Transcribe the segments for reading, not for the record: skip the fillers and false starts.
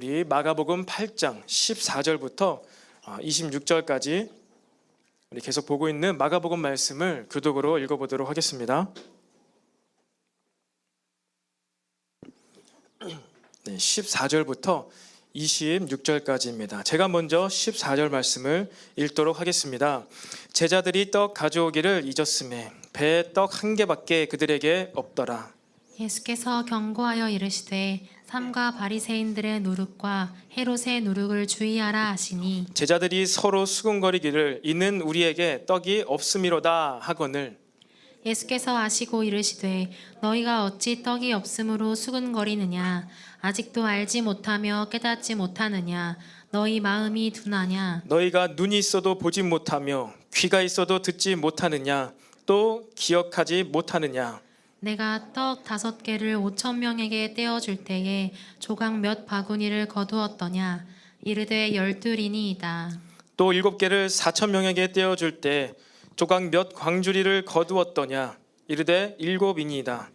우리 마가복음 8장 14절부터 26절까지 우리 계속 보고 있는 마가복음 말씀을 교독으로 읽어보도록 하겠습니다. 네, 14절부터 26절까지입니다. 제가 먼저 14절 말씀을 읽도록 하겠습니다. 제자들이 떡 가져오기를 잊었음에 배에 떡 한 개밖에 그들에게 없더라. 예수께서 경고하여 이르시되 삼가 바리새인들의 누룩과 헤롯의 누룩을 주의하라 하시니 제자들이 서로 수군거리기를 이는 우리에게 떡이 없음이로다 하거늘 예수께서 아시고 이르시되 너희가 어찌 떡이 없으므로 수군거리느냐 아직도 알지 못하며 깨닫지 못하느냐 너희 마음이 둔하냐 너희가 눈이 있어도 보지 못하며 귀가 있어도 듣지 못하느냐 또 기억하지 못하느냐 내가 떡 5개를 5,000명에게 떼어줄 때에 조각 몇 바구니를 거두었더냐 이르되 12이니이다. 또 7개를 4,000명에게 떼어줄 때 조각 몇 광주리를 거두었더냐 이르되 7이니이다.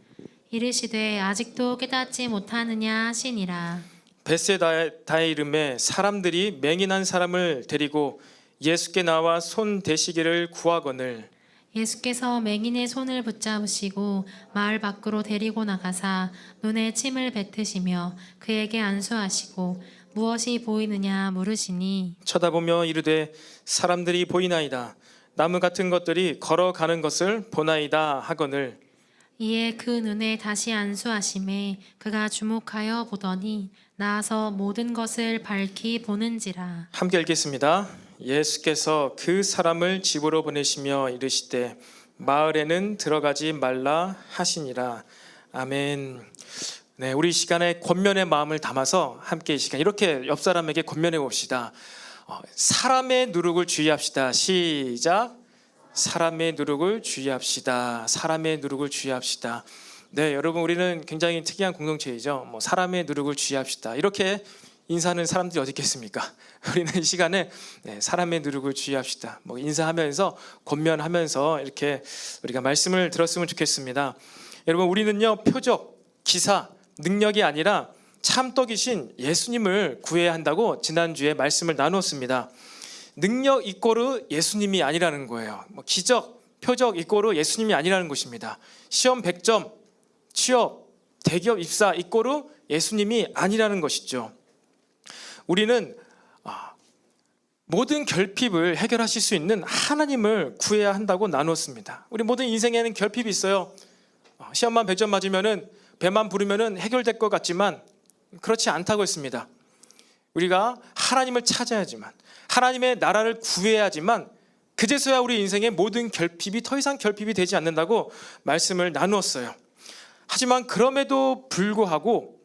이르시되 아직도 깨닫지 못하느냐 하시니라. 벳세다의 이름에 사람들이 맹인한 사람을 데리고 예수께 나와 손 대시기를 구하거늘 예수께서 맹인의 손을 붙잡으시고 마을 밖으로 데리고 나가사 눈에 침을 뱉으시며 그에게 안수하시고 무엇이 보이느냐 물으시니 쳐다보며 이르되 사람들이 보이나이다. 나무 같은 것들이 걸어가는 것을 보나이다 하거늘 이에 그 눈에 다시 안수하심에 그가 주목하여 보더니 나아서 모든 것을 밝히 보는지라. 함께 읽겠습니다. 예수께서 그 사람을 집으로 보내시며 이르시되 마을에는 들어가지 말라 하시니라. 아멘. 네, 우리 이 시간에 권면의 마음을 담아서 함께 이 시간 이렇게 옆 사람에게 권면해 봅시다. 사람의 누룩을 주의합시다. 시작. 사람의 누룩을 주의합시다. 사람의 누룩을 주의합시다. 네, 여러분 우리는 굉장히 특이한 공동체이죠. 사람의 누룩을 주의합시다. 이렇게 인사하는 사람들이 어디 있겠습니까? 우리는 이 시간에 사람의 누룩을 주의합시다. 인사하면서 권면하면서 이렇게 우리가 말씀을 들었으면 좋겠습니다. 여러분 우리는요 표적, 기사, 능력이 아니라 참떡이신 예수님을 구해야 한다고 지난주에 말씀을 나누었습니다. 능력 이꼬르 예수님이 아니라는 거예요. 기적, 표적 이꼬르 예수님이 아니라는 것입니다. 시험 100점, 취업, 대기업 입사 이꼬르 예수님이 아니라는 것이죠. 우리는 모든 결핍을 해결하실 수 있는 하나님을 구해야 한다고 나누었습니다. 우리 모든 인생에는 결핍이 있어요. 시험만 100점 맞으면은 배만 부르면은 해결될 것 같지만 그렇지 않다고 했습니다. 우리가 하나님을 찾아야지만 하나님의 나라를 구해야지만 그제서야 우리 인생의 모든 결핍이 더 이상 결핍이 되지 않는다고 말씀을 나누었어요. 하지만 그럼에도 불구하고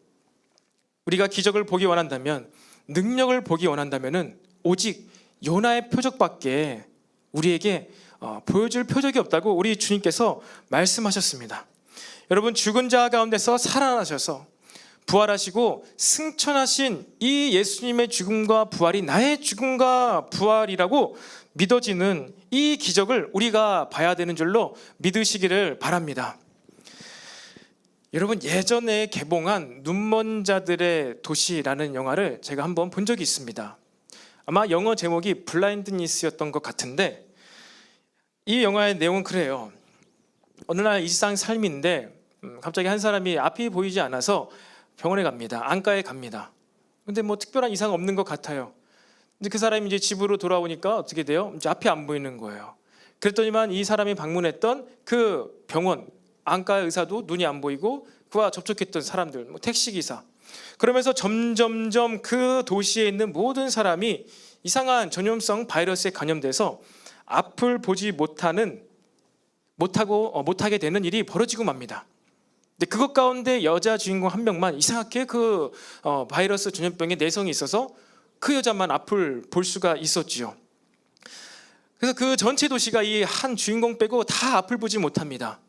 우리가 기적을 보기 원한다면 능력을 보기 원한다면은 오직 요나의 표적밖에 우리에게 보여줄 표적이 없다고 우리 주님께서 말씀하셨습니다. 여러분 죽은 자 가운데서 살아나셔서 부활하시고 승천하신 이 예수님의 죽음과 부활이 나의 죽음과 부활이라고 믿어지는 이 기적을 우리가 봐야 되는 줄로 믿으시기를 바랍니다. 여러분 예전에 개봉한 눈먼 자들의 도시라는 영화를 제가 한번 본 적이 있습니다. 아마 영어 제목이 블라인드니스였던 것 같은데 이 영화의 내용은 그래요. 어느 날 일상 삶인데 갑자기 한 사람이 앞이 보이지 않아서 병원에 갑니다. 안과에 갑니다. 근데 특별한 이상 없는 것 같아요. 근데 그 사람이 이제 집으로 돌아오니까 어떻게 돼요? 이제 앞이 안 보이는 거예요. 그랬더니만 이 사람이 방문했던 그 병원 안과 의사도 눈이 안 보이고 그와 접촉했던 사람들, 택시기사 그러면서 점점점 그 도시에 있는 모든 사람이 이상한 전염성 바이러스에 감염돼서 앞을 보지 못하게 되는 일이 벌어지고 맙니다. 근데 그것 가운데 여자 주인공 한 명만 이상하게 그 바이러스 전염병에 내성이 있어서 그 여자만 앞을 볼 수가 있었지요. 그래서 그 전체 도시가 이 한 주인공 빼고 다 앞을 보지 못합니다.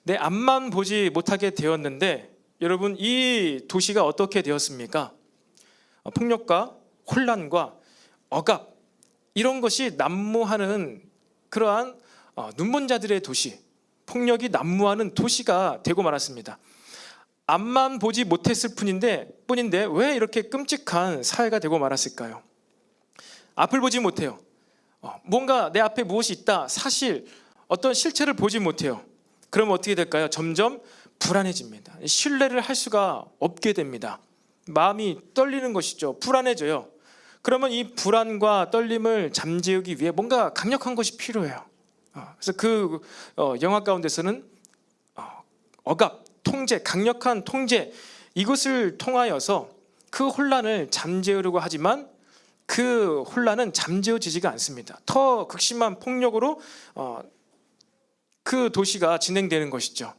내 앞만 보지 못하게 되었는데 여러분 이 도시가 어떻게 되었습니까? 폭력과 혼란과 억압 이런 것이 난무하는 그러한 눈먼 자들의 도시, 폭력이 난무하는 도시가 되고 말았습니다. 앞만 보지 못했을 뿐인데 왜 이렇게 끔찍한 사회가 되고 말았을까요? 앞을 보지 못해요. 뭔가 내 앞에 무엇이 있다, 사실 어떤 실체를 보지 못해요. 그럼 어떻게 될까요? 점점 불안해집니다. 신뢰를 할 수가 없게 됩니다. 마음이 떨리는 것이죠. 불안해져요. 그러면 이 불안과 떨림을 잠재우기 위해 뭔가 강력한 것이 필요해요. 그래서 그 영화 가운데서는 억압, 통제, 강력한 통제, 이것을 통하여서 그 혼란을 잠재우려고 하지만 그 혼란은 잠재워지지가 않습니다. 더 극심한 폭력으로 그 도시가 진행되는 것이죠.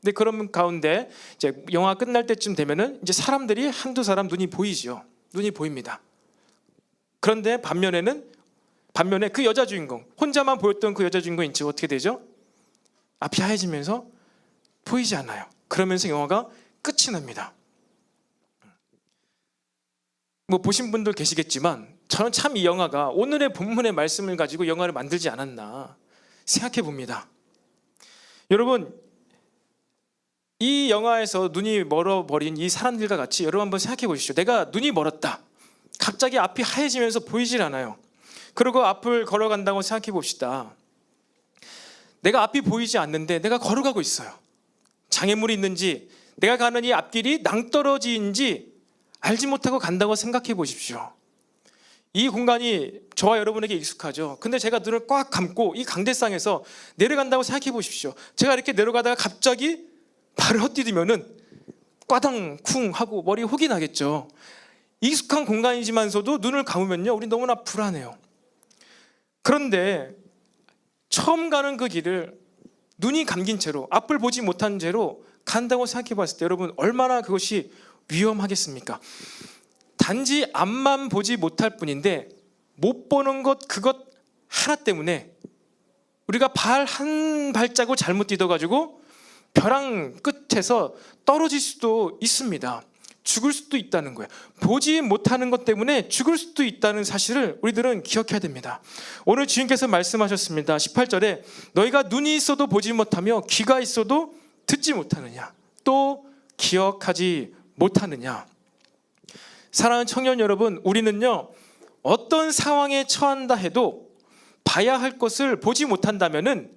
근데 그런 가운데 이제 영화 끝날 때쯤 되면은 이제 사람들이 한두 사람 눈이 보이죠. 눈이 보입니다. 그런데 반면에 그 여자 주인공, 혼자만 보였던 그 여자 주인공 인체가 어떻게 되죠? 앞이 하얘지면서 보이지 않아요. 그러면서 영화가 끝이 납니다. 뭐 보신 분들 계시겠지만 저는 참 이 영화가 오늘의 본문의 말씀을 가지고 영화를 만들지 않았나 생각해 봅니다. 여러분, 이 영화에서 눈이 멀어버린 이 사람들과 같이 여러분 한번 생각해 보십시오. 내가 눈이 멀었다. 갑자기 앞이 하얘지면서 보이질 않아요. 그리고 앞을 걸어간다고 생각해 봅시다. 내가 앞이 보이지 않는데 내가 걸어가고 있어요. 장애물이 있는지, 내가 가는 이 앞길이 낭떠러지인지 알지 못하고 간다고 생각해 보십시오. 이 공간이 저와 여러분에게 익숙하죠. 근데 제가 눈을 꽉 감고 이 강대상에서 내려간다고 생각해 보십시오. 제가 이렇게 내려가다가 갑자기 발을 헛디디면은 꽈당 쿵 하고 머리 혹이 나겠죠. 익숙한 공간이지만서도 눈을 감으면요, 우리 너무나 불안해요. 그런데 처음 가는 그 길을 눈이 감긴 채로, 앞을 보지 못한 채로 간다고 생각해 봤을 때 여러분 얼마나 그것이 위험하겠습니까? 단지 앞만 보지 못할 뿐인데 못 보는 것, 그것 하나 때문에 우리가 발 한 발자국 잘못 뛰어가지고 벼랑 끝에서 떨어질 수도 있습니다. 죽을 수도 있다는 거예요. 보지 못하는 것 때문에 죽을 수도 있다는 사실을 우리들은 기억해야 됩니다. 오늘 주님께서 말씀하셨습니다. 18절에 너희가 눈이 있어도 보지 못하며 귀가 있어도 듣지 못하느냐, 또 기억하지 못하느냐. 사랑하는 청년 여러분, 우리는요 어떤 상황에 처한다 해도 봐야 할 것을 보지 못한다면은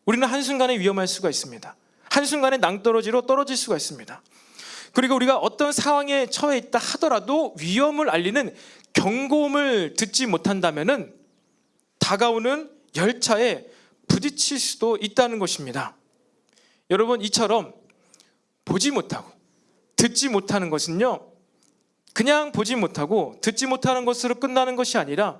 우리는 한순간에 위험할 수가 있습니다. 한순간에 낭떠러지로 떨어질 수가 있습니다. 그리고 우리가 어떤 상황에 처해 있다 하더라도 위험을 알리는 경고음을 듣지 못한다면은 다가오는 열차에 부딪힐 수도 있다는 것입니다. 여러분, 이처럼 보지 못하고 듣지 못하는 것은요, 그냥 보지 못하고 듣지 못하는 것으로 끝나는 것이 아니라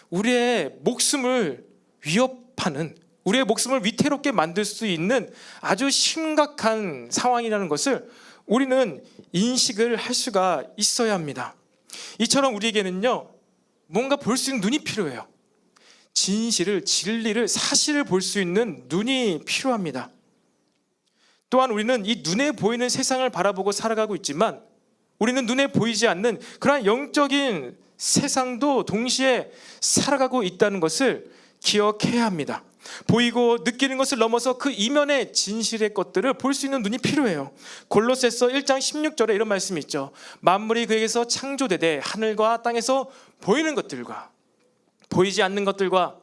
우리의 목숨을 위협하는, 우리의 목숨을 위태롭게 만들 수 있는 아주 심각한 상황이라는 것을 우리는 인식을 할 수가 있어야 합니다. 이처럼 우리에게는요 뭔가 볼 수 있는 눈이 필요해요. 진실을, 진리를, 사실을 볼 수 있는 눈이 필요합니다. 또한 우리는 이 눈에 보이는 세상을 바라보고 살아가고 있지만 우리는 눈에 보이지 않는 그러한 영적인 세상도 동시에 살아가고 있다는 것을 기억해야 합니다. 보이고 느끼는 것을 넘어서 그 이면의 진실의 것들을 볼 수 있는 눈이 필요해요. 골로새서 1장 16절에 이런 말씀이 있죠. 만물이 그에게서 창조되되 하늘과 땅에서 보이는 것들과 보이지 않는 것들과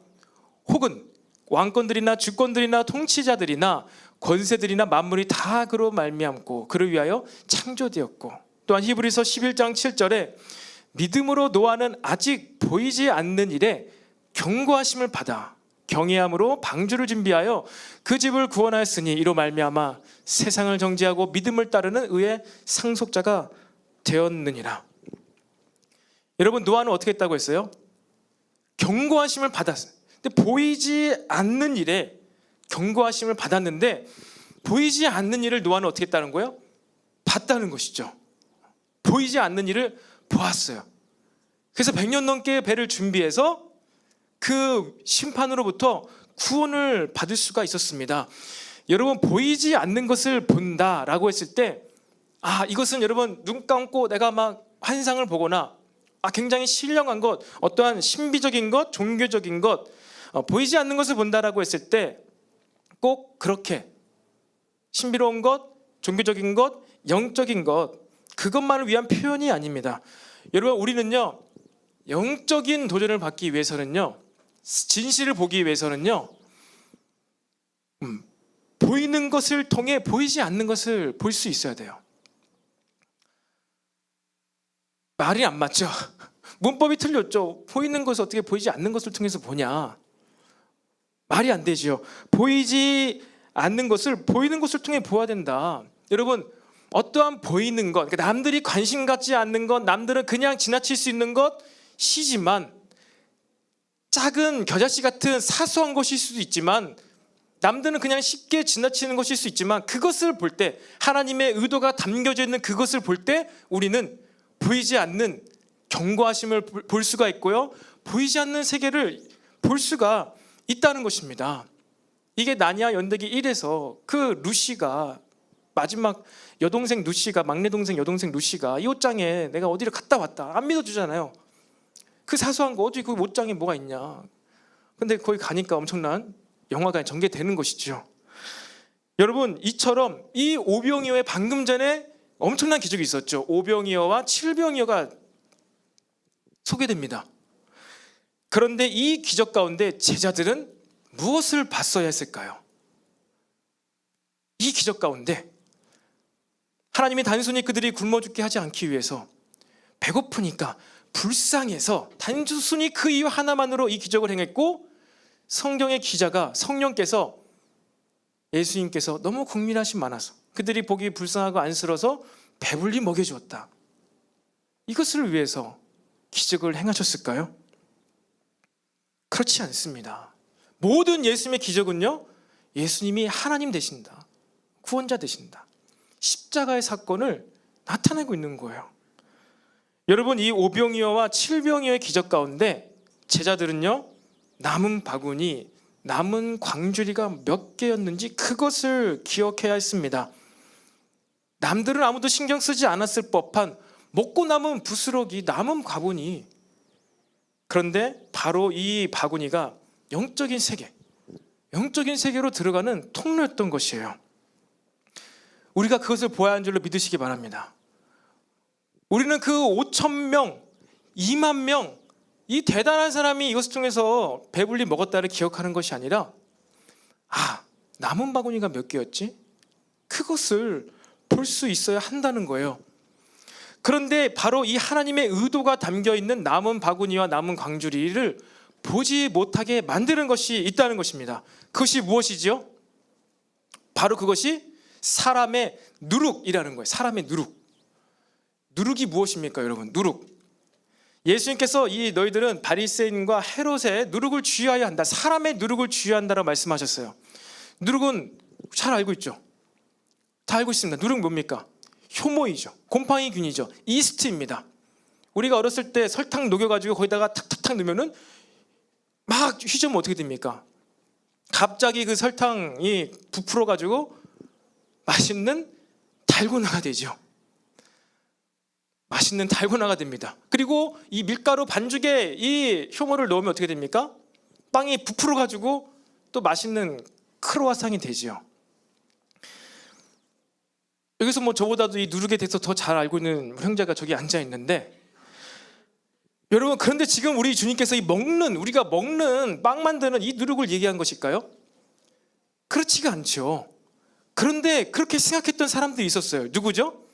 혹은 왕권들이나 주권들이나 통치자들이나 권세들이나 만물이 다 그로 말미암고 그를 위하여 창조되었고, 또한 히브리서 11장 7절에 믿음으로 노아는 아직 보이지 않는 일에 경고하심을 받아 경외함으로 방주를 준비하여 그 집을 구원하였으니 이로 말미암아 세상을 정죄하고 믿음을 따르는 의의 상속자가 되었느니라. 여러분, 노아는 어떻게 했다고 했어요? 경고하심을 받았어요. 근데 보이지 않는 일에 경고하심을 받았는데 보이지 않는 일을 노아는 어떻게 했다는 거예요? 봤다는 것이죠. 보이지 않는 일을 보았어요. 그래서 100년 넘게 배를 준비해서 그 심판으로부터 구원을 받을 수가 있었습니다. 여러분, 보이지 않는 것을 본다라고 했을 때 이것은 여러분 눈 감고 내가 막 환상을 보거나 굉장히 신령한 것, 어떠한 신비적인 것, 종교적인 것, 보이지 않는 것을 본다라고 했을 때 꼭 그렇게 신비로운 것, 종교적인 것, 영적인 것, 그것만을 위한 표현이 아닙니다. 여러분, 우리는요, 영적인 도전을 받기 위해서는요, 진실을 보기 위해서는요, 보이는 것을 통해 보이지 않는 것을 볼 수 있어야 돼요. 말이 안 맞죠? 문법이 틀렸죠? 보이는 것을 어떻게 보이지 않는 것을 통해서 보냐? 말이 안 되지요. 보이지 않는 것을 보이는 것을 통해 보아야 된다. 여러분, 어떠한 보이는 것, 그러니까 남들이 관심 갖지 않는 것, 남들은 그냥 지나칠 수 있는 것이지만, 작은 겨자씨 같은 사소한 것일 수도 있지만, 남들은 그냥 쉽게 지나치는 것일 수 있지만, 그것을 볼 때, 하나님의 의도가 담겨져 있는 그것을 볼 때 우리는 보이지 않는 견고하심을 볼 수가 있고요, 보이지 않는 세계를 볼 수가 있다는 것입니다. 이게 나니아 연대기 1에서 그 루시가, 마지막 여동생 루시가, 막내 동생 여동생 루시가 이 옷장에 내가 어디를 갔다 왔다 안 믿어주잖아요. 그 사소한 거, 어디 그 옷장에 뭐가 있냐. 근데 거기 가니까 엄청난 영화관이 전개되는 것이죠. 여러분, 이처럼 이 오병이어의 방금 전에 엄청난 기적이 있었죠. 오병이어와 칠병이어가 소개됩니다. 그런데 이 기적 가운데 제자들은 무엇을 봤어야 했을까요? 이 기적 가운데 하나님이 단순히 그들이 굶어 죽게 하지 않기 위해서, 배고프니까 불쌍해서 단순히 그 이유 하나만으로 이 기적을 행했고, 성경의 기자가, 성령께서, 예수님께서 너무 국민하심 많아서 그들이 보기 불쌍하고 안쓰러워서 배불리 먹여주었다, 이것을 위해서 기적을 행하셨을까요? 그렇지 않습니다. 모든 예수님의 기적은요, 예수님이 하나님 되신다, 구원자 되신다, 십자가의 사건을 나타내고 있는 거예요. 여러분, 이 오병이어와 칠병이어의 기적 가운데 제자들은요, 남은 바구니, 남은 광주리가 몇 개였는지 그것을 기억해야 했습니다. 남들은 아무도 신경 쓰지 않았을 법한 먹고 남은 부스러기, 남은 바구니, 그런데 바로 이 바구니가 영적인 세계, 영적인 세계로 들어가는 통로였던 것이에요. 우리가 그것을 보아야 하는 줄로 믿으시기 바랍니다. 우리는 그 5,000명, 2만 명, 이 대단한 사람이 이것을 통해서 배불리 먹었다를 기억하는 것이 아니라, 남은 바구니가 몇 개였지? 그것을 볼 수 있어야 한다는 거예요. 그런데 바로 이 하나님의 의도가 담겨있는 남은 바구니와 남은 광주리를 보지 못하게 만드는 것이 있다는 것입니다. 그것이 무엇이지요? 바로 그것이 사람의 누룩이라는 거예요. 사람의 누룩. 누룩이 무엇입니까, 여러분? 누룩. 예수님께서 이 너희들은 바리새인과 헤롯의 누룩을 주의하여야 한다, 사람의 누룩을 주의한다라고 말씀하셨어요. 누룩은 잘 알고 있죠. 다 알고 있습니다. 누룩 뭡니까? 효모이죠. 곰팡이균이죠. 이스트입니다. 우리가 어렸을 때 설탕 녹여가지고 거기다가 탁탁탁 넣으면은 막 휘저으면 어떻게 됩니까? 갑자기 그 설탕이 부풀어가지고 맛있는 달고나가 되죠. 맛있는 달고나가 됩니다. 그리고 이 밀가루 반죽에 이 효모를 넣으면 어떻게 됩니까? 빵이 부풀어가지고 또 맛있는 크로와상이 되지요. 여기서 뭐 저보다도 이 누룩에 대해서 더 잘 알고 있는 형제가 저기 앉아 있는데, 여러분, 그런데 지금 우리 주님께서 우리가 먹는 빵 만드는 이 누룩을 얘기한 것일까요? 그렇지가 않죠. 그런데 그렇게 생각했던 사람들이 있었어요. 누구죠?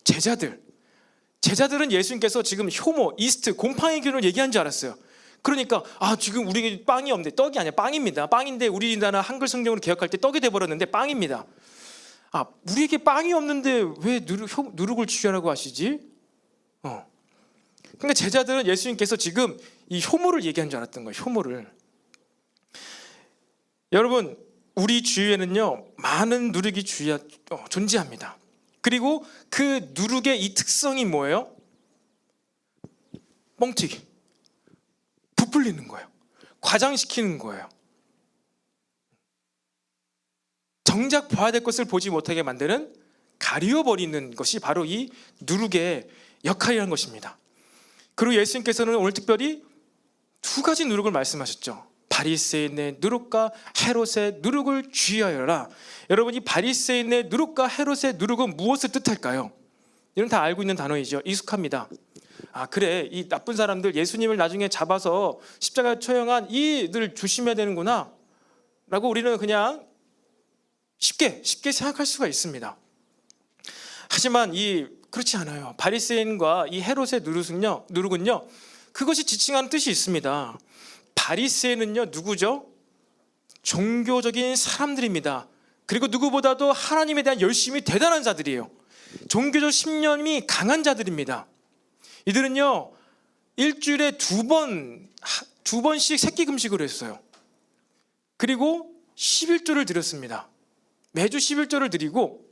제자들은 예수님께서 지금 효모, 이스트, 곰팡이균을 얘기한 줄 알았어요. 그러니까 지금 우리 빵이 없는데, 떡이 아니야, 빵입니다. 빵인데 우리나라 한글 성경으로 개혁할 때 떡이 돼버렸는데 빵입니다. 우리에게 빵이 없는데 왜 누룩을 주시라고 하시지? 그러니까 제자들은 예수님께서 지금 이 효모를 얘기한 줄 알았던 거예요. 효모를. 여러분, 우리 주위에는요, 많은 누룩이 존재합니다. 그리고 그 누룩의 이 특성이 뭐예요? 뻥튀기, 부풀리는 거예요. 과장시키는 거예요. 정작 봐야 될 것을 보지 못하게 만드는, 가리워버리는 것이 바로 이 누룩의 역할이라는 것입니다. 그리고 예수님께서는 오늘 특별히 두 가지 누룩을 말씀하셨죠. 바리새인의 누룩과 헤롯의 누룩을 주의하여라. 여러분, 이 바리새인의 누룩과 헤롯의 누룩은 무엇을 뜻할까요? 이런 다 알고 있는 단어이죠. 익숙합니다. 아, 그래, 이 나쁜 사람들 예수님을 나중에 잡아서 십자가에 처형한 이들 조심해야 되는구나 라고 우리는 그냥 쉽게 생각할 수가 있습니다. 하지만 그렇지 않아요. 바리새인과 이 헤롯의 누룩은요, 그것이 지칭하는 뜻이 있습니다. 바리새인은요, 누구죠? 종교적인 사람들입니다. 그리고 누구보다도 하나님에 대한 열심이 대단한 자들이에요. 종교적 신념이 강한 자들입니다. 이들은요, 일주일에 두 번씩 새끼 금식을 했어요. 그리고 11조를 드렸습니다. 매주 11조를 드리고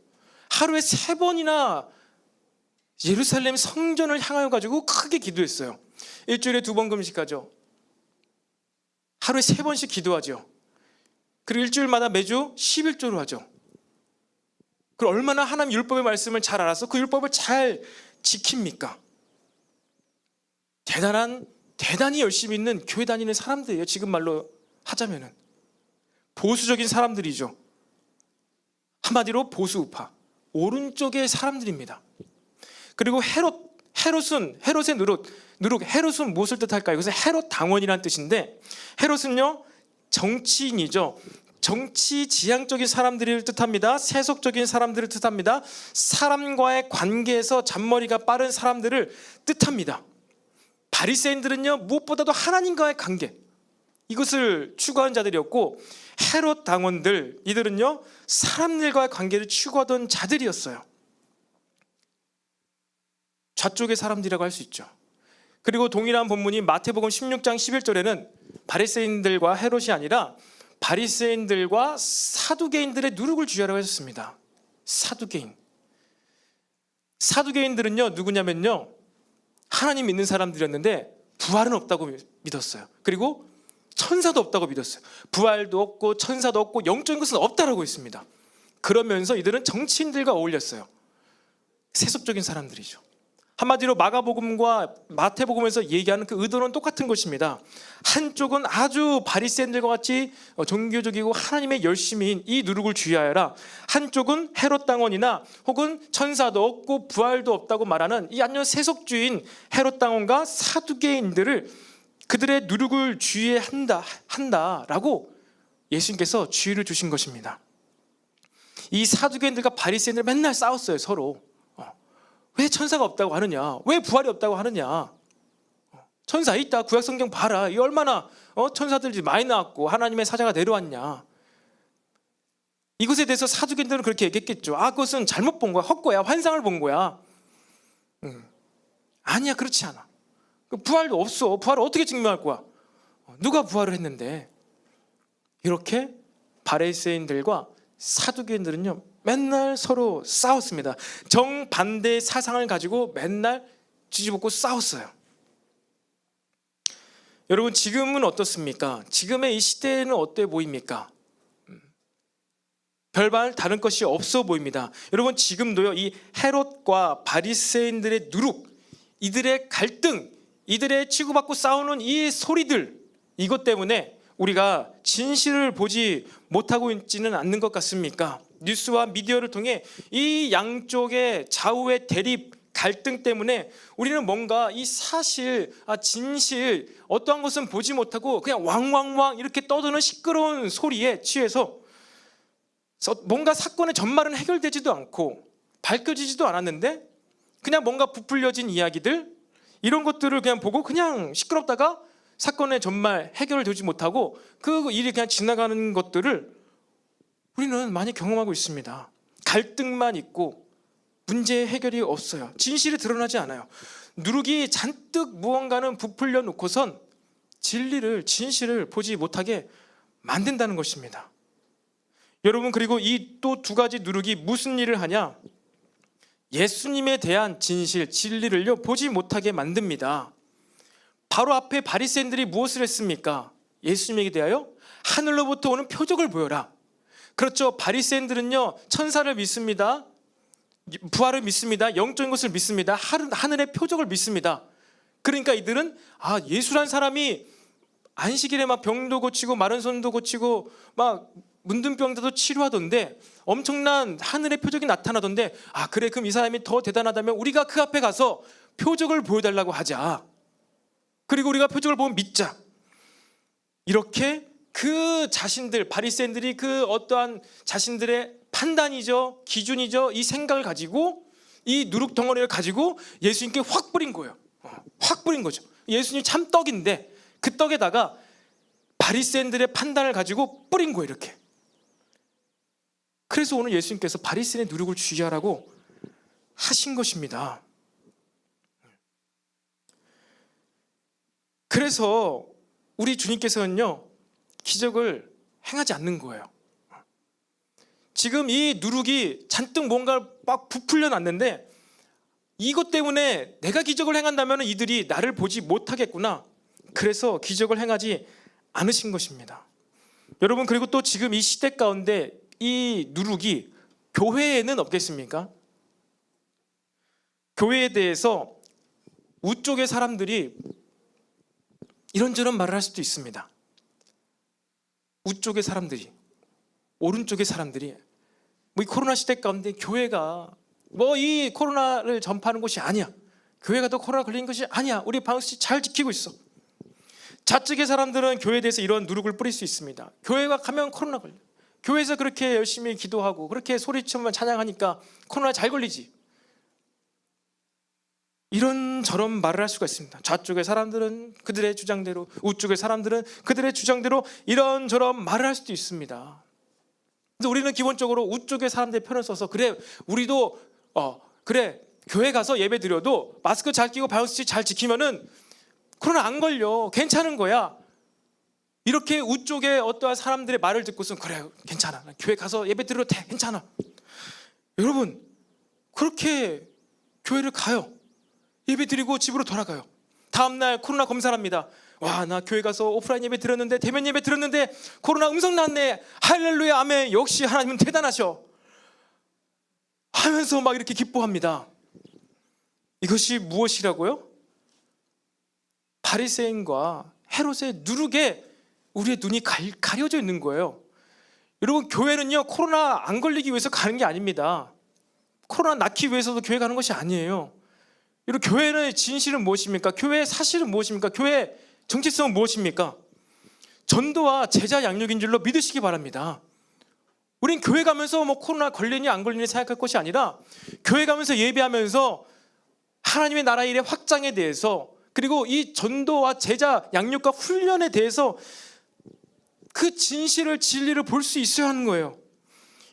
하루에 3번이나 예루살렘 성전을 향하여 가지고 크게 기도했어요. 일주일에 2번 금식하죠. 하루에 3번씩 기도하죠. 그리고 일주일마다 매주 11조를 하죠. 그럼 얼마나 하나님 율법의 말씀을 잘 알아서 그 율법을 잘 지킵니까? 대단히 열심히 있는 교회 다니는 사람들이에요. 지금 말로 하자면은 보수적인 사람들이죠. 한마디로 보수우파, 오른쪽의 사람들입니다. 그리고 헤롯의 누룩, 헤롯은 무엇을 뜻할까요? 이것은 헤롯 당원이라는 뜻인데, 헤롯은요, 정치인이죠. 정치 지향적인 사람들을 뜻합니다. 세속적인 사람들을 뜻합니다. 사람과의 관계에서 잔머리가 빠른 사람들을 뜻합니다. 바리새인들은요, 무엇보다도 하나님과의 관계, 이것을 추구하는 자들이었고, 헤롯 당원들, 이들은요, 사람들과의 관계를 추구하던 자들이었어요. 좌쪽의 사람들이라고 할 수 있죠. 그리고 동일한 본문이 마태복음 16장 11절에는 바리새인들과 헤롯이 아니라 바리새인들과 사두개인들의 누룩을 주의하라고 하셨습니다. 사두개인들은요, 누구냐면요, 하나님 믿는 사람들이었는데 부활은 없다고 믿었어요. 그리고 천사도 없다고 믿었어요. 부활도 없고 천사도 없고 영적인 것은 없다라고 했습니다. 그러면서 이들은 정치인들과 어울렸어요. 세속적인 사람들이죠. 한마디로 마가복음과 마태복음에서 얘기하는 그 의도는 똑같은 것입니다. 한쪽은 아주 바리새인들과 같이 종교적이고 하나님의 열심인 이 누룩을 주의하여라. 한쪽은 헤롯 당원이나 혹은 천사도 없고 부활도 없다고 말하는 이 완전 세속주의인 헤롯 당원과 사두개인들을, 그들의 누룩을 주의한다라고 예수님께서 주의를 주신 것입니다. 이 사두개인들과 바리새인들 맨날 싸웠어요, 서로. 왜 천사가 없다고 하느냐? 왜 부활이 없다고 하느냐? 천사 있다, 구약성경 봐라. 이 얼마나 천사들이 많이 나왔고 하나님의 사자가 내려왔냐? 이것에 대해서 사두개인들은 그렇게 얘기했겠죠. 아, 그것은 잘못 본 거야, 헛거야, 환상을 본 거야. 아니야, 그렇지 않아. 부활도 없어. 부활을 어떻게 증명할 거야? 누가 부활을 했는데? 이렇게 바리새인들과 사두개인들은요, 맨날 서로 싸웠습니다. 정반대의 사상을 가지고 맨날 뒤집고 싸웠어요. 여러분, 지금은 어떻습니까? 지금의 이 시대는 어때 보입니까? 별반 다른 것이 없어 보입니다. 여러분, 지금도요, 이 헤롯과 바리새인들의 누룩, 이들의 갈등, 이들의 치고받고 싸우는 이 소리들, 이것 때문에 우리가 진실을 보지 못하고 있지는 않는 것 같습니까? 뉴스와 미디어를 통해 이 양쪽의 좌우의 대립, 갈등 때문에 우리는 뭔가 이 사실, 진실, 어떠한 것은 보지 못하고 그냥 왕왕왕 이렇게 떠드는 시끄러운 소리에 취해서 뭔가 사건의 전말은 해결되지도 않고 밝혀지지도 않았는데 그냥 뭔가 부풀려진 이야기들, 이런 것들을 그냥 보고 그냥 시끄럽다가 사건의 전말 해결을 되지 못하고 그 일이 그냥 지나가는 것들을 우리는 많이 경험하고 있습니다. 갈등만 있고 문제의 해결이 없어요. 진실이 드러나지 않아요. 누룩이 잔뜩 무언가는 부풀려 놓고선 진실을 보지 못하게 만든다는 것입니다. 여러분, 그리고 이 또 두 가지 누룩이 무슨 일을 하냐? 예수님에 대한 진리를요, 보지 못하게 만듭니다. 바로 앞에 바리새인들이 무엇을 했습니까? 예수님에게 대하여 하늘로부터 오는 표적을 보여라. 그렇죠. 바리새인들은요, 천사를 믿습니다. 부활을 믿습니다. 영적인 것을 믿습니다. 하늘의 표적을 믿습니다. 그러니까 이들은 예수란 사람이 안식일에 막 병도 고치고 마른 손도 고치고 막 문둥병자도 치료하던데 엄청난 하늘의 표적이 나타나던데, 아 그래, 그럼 이 사람이 더 대단하다면 우리가 그 앞에 가서 표적을 보여달라고 하자. 그리고 우리가 표적을 보면 믿자. 이렇게 그 자신들, 바리새인들이 그 어떠한 자신들의 판단이죠, 기준이죠, 이 생각을 가지고 이 누룩 덩어리를 가지고 예수님께 확 뿌린 거예요. 확 뿌린 거죠. 예수님 참 떡인데 그 떡에다가 바리새인들의 판단을 가지고 뿌린 거예요, 이렇게. 그래서 오늘 예수님께서 바리새인의 누룩을 주의하라고 하신 것입니다. 그래서 우리 주님께서는요, 기적을 행하지 않는 거예요. 지금 이 누룩이 잔뜩 뭔가를 막 부풀려 놨는데, 이것 때문에 내가 기적을 행한다면 이들이 나를 보지 못하겠구나. 그래서 기적을 행하지 않으신 것입니다. 여러분, 그리고 또 지금 이 시대 가운데 이 누룩이 교회에는 없겠습니까? 교회에 대해서 우쪽의 사람들이 이런저런 말을 할 수도 있습니다. 우쪽의 사람들이, 오른쪽의 사람들이 뭐 이 코로나 시대 가운데 교회가 뭐 이 코로나를 전파하는 곳이 아니야, 교회가 더 코로나 걸린 것이 아니야, 우리 방역수칙 잘 지키고 있어. 좌측의 사람들은 교회에 대해서 이런 누룩을 뿌릴 수 있습니다. 교회가 가면 코로나 걸려, 교회에서 그렇게 열심히 기도하고 그렇게 소리치면 찬양하니까 코로나 잘 걸리지, 이런저런 말을 할 수가 있습니다. 좌쪽의 사람들은 그들의 주장대로, 우쪽의 사람들은 그들의 주장대로 이런저런 말을 할 수도 있습니다. 근데 우리는 기본적으로 우쪽의 사람들의 편을 써서, 그래 우리도 그래 교회 가서 예배 드려도 마스크 잘 끼고 방역수칙 잘 지키면은 코로나 안 걸려, 괜찮은 거야, 이렇게 우쪽의 어떠한 사람들의 말을 듣고서 그래 괜찮아, 교회 가서 예배 드려도 돼, 괜찮아. 여러분, 그렇게 교회를 가요. 예배 드리고 집으로 돌아가요. 다음날 코로나 검사를 합니다. 와, 나 교회 가서 오프라인 예배 드렸는데, 대면 예배 드렸는데 코로나 음성 났네, 할렐루야 아멘, 역시 하나님은 대단하셔 하면서 막 이렇게 기뻐합니다. 이것이 무엇이라고요? 바리새인과 헤롯의 누룩에 우리의 눈이 가려져 있는 거예요. 여러분, 교회는요 코로나 안 걸리기 위해서 가는 게 아닙니다. 코로나 낫기 위해서도 교회 가는 것이 아니에요. 여러분, 교회의 진실은 무엇입니까? 교회의 사실은 무엇입니까? 교회의 정체성은 무엇입니까? 전도와 제자 양육인 줄로 믿으시기 바랍니다. 우린 교회 가면서 뭐 코로나 걸리니 안 걸리니 생각할 것이 아니라, 교회 가면서 예배하면서 하나님의 나라 일의 확장에 대해서, 그리고 이 전도와 제자 양육과 훈련에 대해서 그 진실을, 진리를 볼 수 있어야 하는 거예요.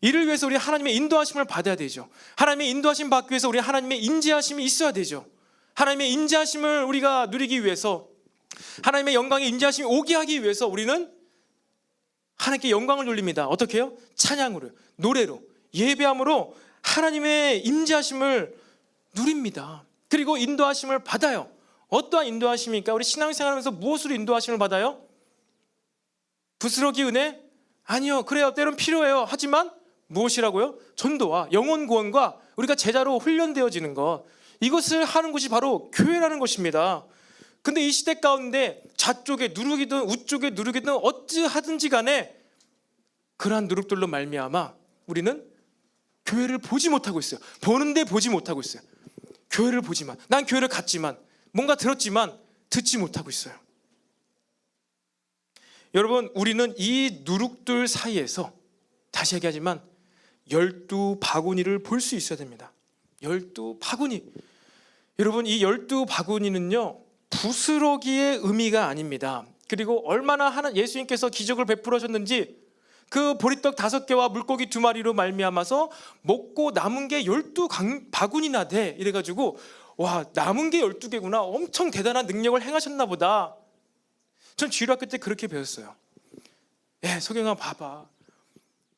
이를 위해서 우리 하나님의 인도하심을 받아야 되죠. 하나님의 인도하심 받기 위해서 우리 하나님의 인지하심이 있어야 되죠. 하나님의 인지하심을 우리가 누리기 위해서, 하나님의 영광의 인지하심이 오게 하기 위해서 우리는 하나님께 영광을 돌립니다. 어떻게 해요? 찬양으로, 노래로, 예배함으로 하나님의 임재하심을 누립니다. 그리고 인도하심을 받아요. 어떠한 인도하심입니까? 우리 신앙생활하면서 무엇으로 인도하심을 받아요? 부스러기 은혜? 아니요, 그래요, 때론 필요해요. 하지만 무엇이라고요? 전도와 영혼 구원과 우리가 제자로 훈련되어지는 것, 이것을 하는 것이 바로 교회라는 것입니다. 근데 이 시대 가운데 좌쪽에 누룩이든 우쪽에 누룩이든 어찌하든지 간에 그러한 누룩들로 말미암아 우리는 교회를 보지 못하고 있어요. 보는데 보지 못하고 있어요. 교회를 보지만, 난 교회를 갔지만, 뭔가 들었지만 듣지 못하고 있어요. 여러분, 우리는 이 누룩들 사이에서, 다시 얘기하지만 12바구니를 볼 수 있어야 됩니다. 12바구니. 여러분, 이 12바구니는요 부스러기의 의미가 아닙니다. 그리고 얼마나 예수님께서 기적을 베풀으셨는지, 그 보리떡 5개와 물고기 2마리로 말미암아서 먹고 남은 게 12바구니나 돼, 이래가지고 와, 남은 게 12개구나, 엄청 대단한 능력을 행하셨나 보다. 전 주일학교 때 그렇게 배웠어요. 석영아 봐봐,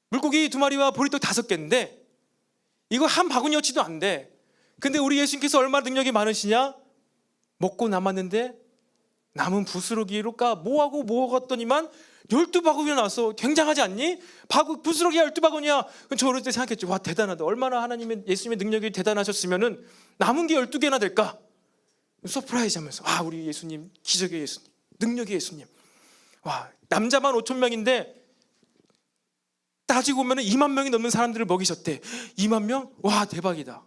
물고기 2마리와 보리떡 5개인데 이거 한 바구니어치도 안 돼. 근데 우리 예수님께서 얼마나 능력이 많으시냐? 먹고 남았는데 남은 부스러기로 뭐하고 먹었더니만 12바구니가 나왔어. 굉장하지 않니? 부스러기가 12바구니야. 저 어릴 때 생각했죠. 와, 대단하다. 얼마나 하나님의, 예수님의 능력이 대단하셨으면은 남은 게 12개나 될까? 서프라이즈 하면서, 우리 예수님, 기적의 예수님, 능력의 예수님. 와, 남자만 5천 명인데 따지고 보면 2만 명이 넘는 사람들을 먹이셨대. 2만 명? 와, 대박이다.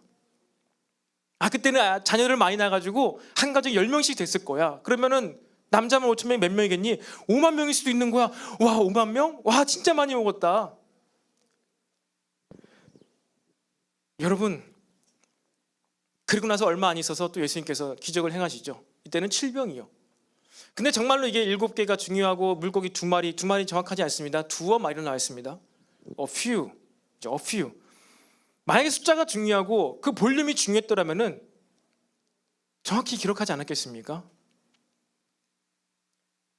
그때는 자녀를 많이 낳아가지고 한 가족에 10명씩 됐을 거야. 그러면은 남자만 5천 명이 몇 명이겠니? 5만 명일 수도 있는 거야. 와, 5만 명? 와, 진짜 많이 먹었다. 여러분, 그리고 나서 얼마 안 있어서 또 예수님께서 기적을 행하시죠. 이때는 7병이요. 근데 정말로 이게 7개가 중요하고 물고기 2마리 정확하지 않습니다. 두어 마리로 나와 있습니다. A few. 만약에 숫자가 중요하고 그 볼륨이 중요했더라면은 정확히 기록하지 않았겠습니까?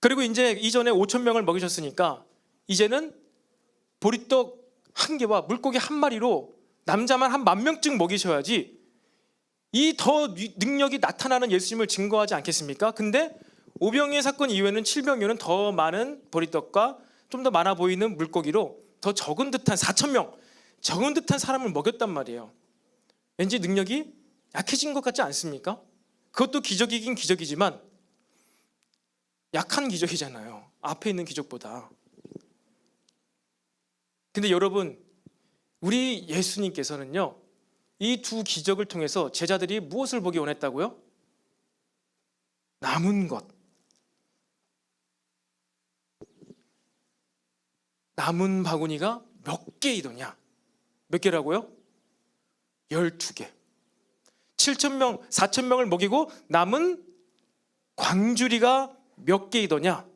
그리고 이제 이전에 5천 명을 먹이셨으니까 이제는 보리떡 1개와 물고기 1마리로 남자만 한 10,000명쯤 먹이셔야지 이 더 능력이 나타나는 예수님을 증거하지 않겠습니까? 근데 오병이의 사건 이후에는 7병 이후에는 더 많은 보리떡과 좀 더 많아 보이는 물고기로 더 적은 듯한 4,000명, 적은 듯한 사람을 먹였단 말이에요. 왠지 능력이 약해진 것 같지 않습니까? 그것도 기적이긴 기적이지만 약한 기적이잖아요. 앞에 있는 기적보다. 근데 여러분, 우리 예수님께서는요, 이 두 기적을 통해서 제자들이 무엇을 보기 원했다고요? 남은 것. 남은 바구니가 몇 개이더냐? 몇 개라고요? 12개. 7,000명, 4,000명을 먹이고 남은 광주리가 몇 개이더냐?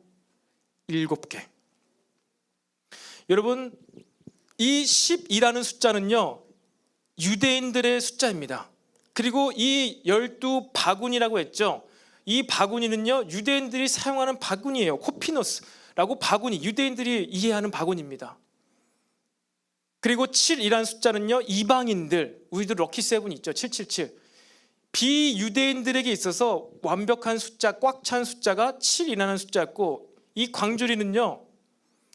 7개. 여러분, 이 10이라는 숫자는요, 유대인들의 숫자입니다. 그리고 이 12바구니라고 했죠. 이 바구니는요, 유대인들이 사용하는 바구니예요. 코피노스라고 바구니, 유대인들이 이해하는 바구니입니다. 그리고 7이라는 숫자는요, 이방인들, 우리도 럭키 세븐 있죠. 777. 비유대인들에게 있어서 완벽한 숫자, 꽉 찬 숫자가 7이라는 숫자였고, 이 광주리는요,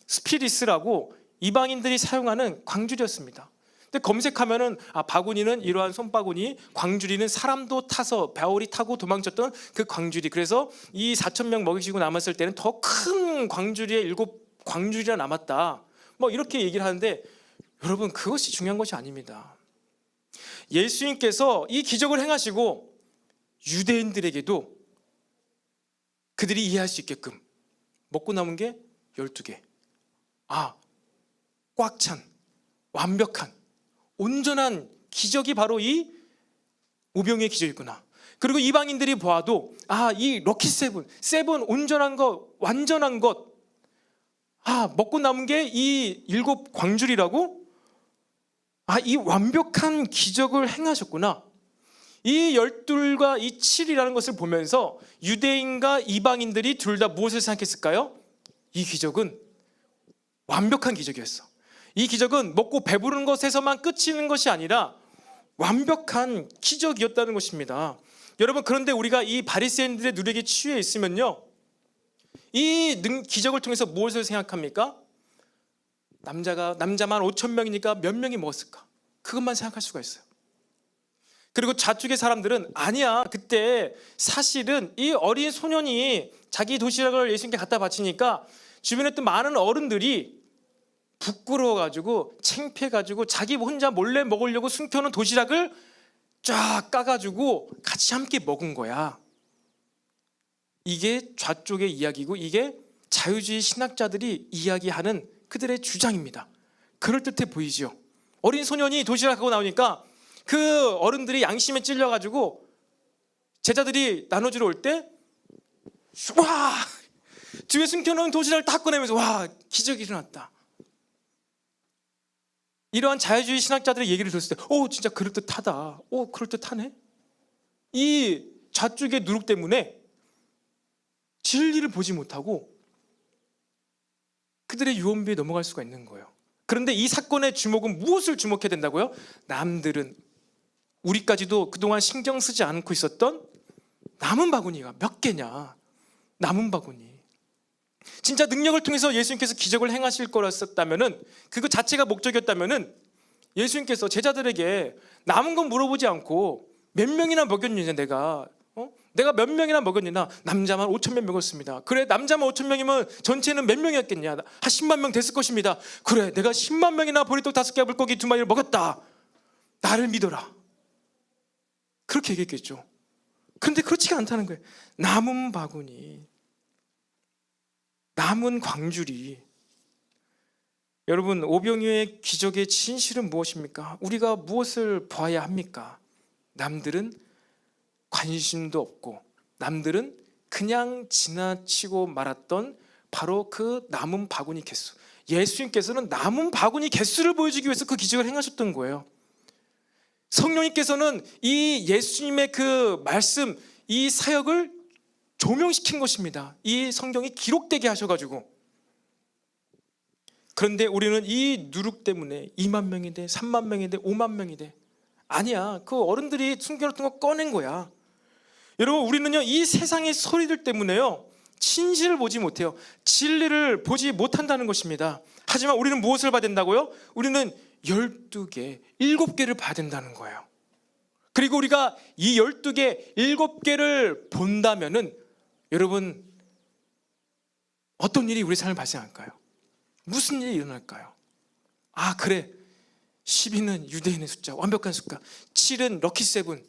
스피리스라고 이방인들이 사용하는 광주리였습니다. 근데 검색하면은 바구니는 이러한 손바구니, 광주리는 사람도 타서 바울이 타고 도망쳤던 그 광주리. 그래서 이 4,000명 먹이시고 남았을 때는 더 큰 광주리에 7광주리가 남았다. 뭐 이렇게 얘기를 하는데, 여러분, 그것이 중요한 것이 아닙니다. 예수님께서 이 기적을 행하시고 유대인들에게도 그들이 이해할 수 있게끔 먹고 남은 게 12개. 꽉 찬, 완벽한, 온전한 기적이 바로 이 오병이의 기적이구나. 그리고 이방인들이 보아도 이 럭키 세븐 온전한 것, 완전한 것, 먹고 남은 게 이 7광주리라고? 이 완벽한 기적을 행하셨구나. 이 12과 이 7이라는 것을 보면서 유대인과 이방인들이 둘 다 무엇을 생각했을까요? 이 기적은 완벽한 기적이었어. 이 기적은 먹고 배부른 것에서만 끝이는 것이 아니라 완벽한 기적이었다는 것입니다. 여러분, 그런데 우리가 이 바리새인들의 누력에 취해 있으면요, 이 기적을 통해서 무엇을 생각합니까? 남자만 5,000명이니까 몇 명이 먹었을까? 그것만 생각할 수가 있어요. 그리고 좌측의 사람들은 아니야, 그때 사실은 이 어린 소년이 자기 도시락을 예수님께 갖다 바치니까 주변에 또 많은 어른들이 부끄러워가지고 창피해가지고 자기 혼자 몰래 먹으려고 숨겨놓은 도시락을 쫙 까가지고 같이 함께 먹은 거야. 이게 좌쪽의 이야기고, 이게 자유주의 신학자들이 이야기하는 그들의 주장입니다. 그럴듯해 보이죠. 어린 소년이 도시락하고 나오니까 그 어른들이 양심에 찔려가지고 제자들이 나눠주러 올 때, 와, 뒤에 숨겨놓은 도시락을 딱 꺼내면서 와, 기적이 일어났다. 이러한 자유주의 신학자들의 얘기를 들었을 때 진짜 그럴듯하다. 그럴듯하네. 이 좌쪽의 누룩 때문에 진리를 보지 못하고 그들의 유언비에 넘어갈 수가 있는 거예요. 그런데 이 사건의 주목은 무엇을 주목해야 된다고요? 남들은, 우리까지도 그동안 신경 쓰지 않고 있었던 남은 바구니가 몇 개냐. 남은 바구니. 진짜 능력을 통해서 예수님께서 기적을 행하실 거였다면은, 그거 자체가 목적이었다면은 예수님께서 제자들에게 남은 건 물어보지 않고 몇 명이나 먹였느냐, 내가 내가 몇 명이나 먹었느냐? 남자만 5,000명 먹었습니다. 그래, 남자만 5,000명이면 전체는 몇 명이었겠냐? 한 10만 명 됐을 것입니다. 그래, 내가 10만 명이나 보리떡 5개, 물고기 2마리를 먹었다. 나를 믿어라. 그렇게 얘기했겠죠. 그런데 그렇지가 않다는 거예요. 남은 바구니, 남은 광주리. 여러분, 오병이어의 기적의 진실은 무엇입니까? 우리가 무엇을 봐야 합니까? 남들은 관심도 없고 남들은 그냥 지나치고 말았던 바로 그 남은 바구니 개수. 예수님께서는 남은 바구니 개수를 보여주기 위해서 그 기적을 행하셨던 거예요. 성령님께서는 이 예수님의 그 말씀, 이 사역을 조명시킨 것입니다. 이 성경이 기록되게 하셔가지고. 그런데 우리는 이 누룩 때문에 2만 명이 돼, 3만 명이 돼, 5만 명이 돼. 아니야, 그 어른들이 숨겨놓던 거 꺼낸 거야. 여러분, 우리는요, 이 세상의 소리들 때문에요, 진실을 보지 못해요. 진리를 보지 못한다는 것입니다. 하지만 우리는 무엇을 봐야 된다고요? 우리는 12개, 7개를 봐야 된다는 거예요. 그리고 우리가 이 12개, 7개를 본다면은 여러분, 어떤 일이 우리 삶에 발생할까요? 무슨 일이 일어날까요? 아, 그래, 12는 유대인의 숫자, 완벽한 숫자. 7은 럭키 세븐.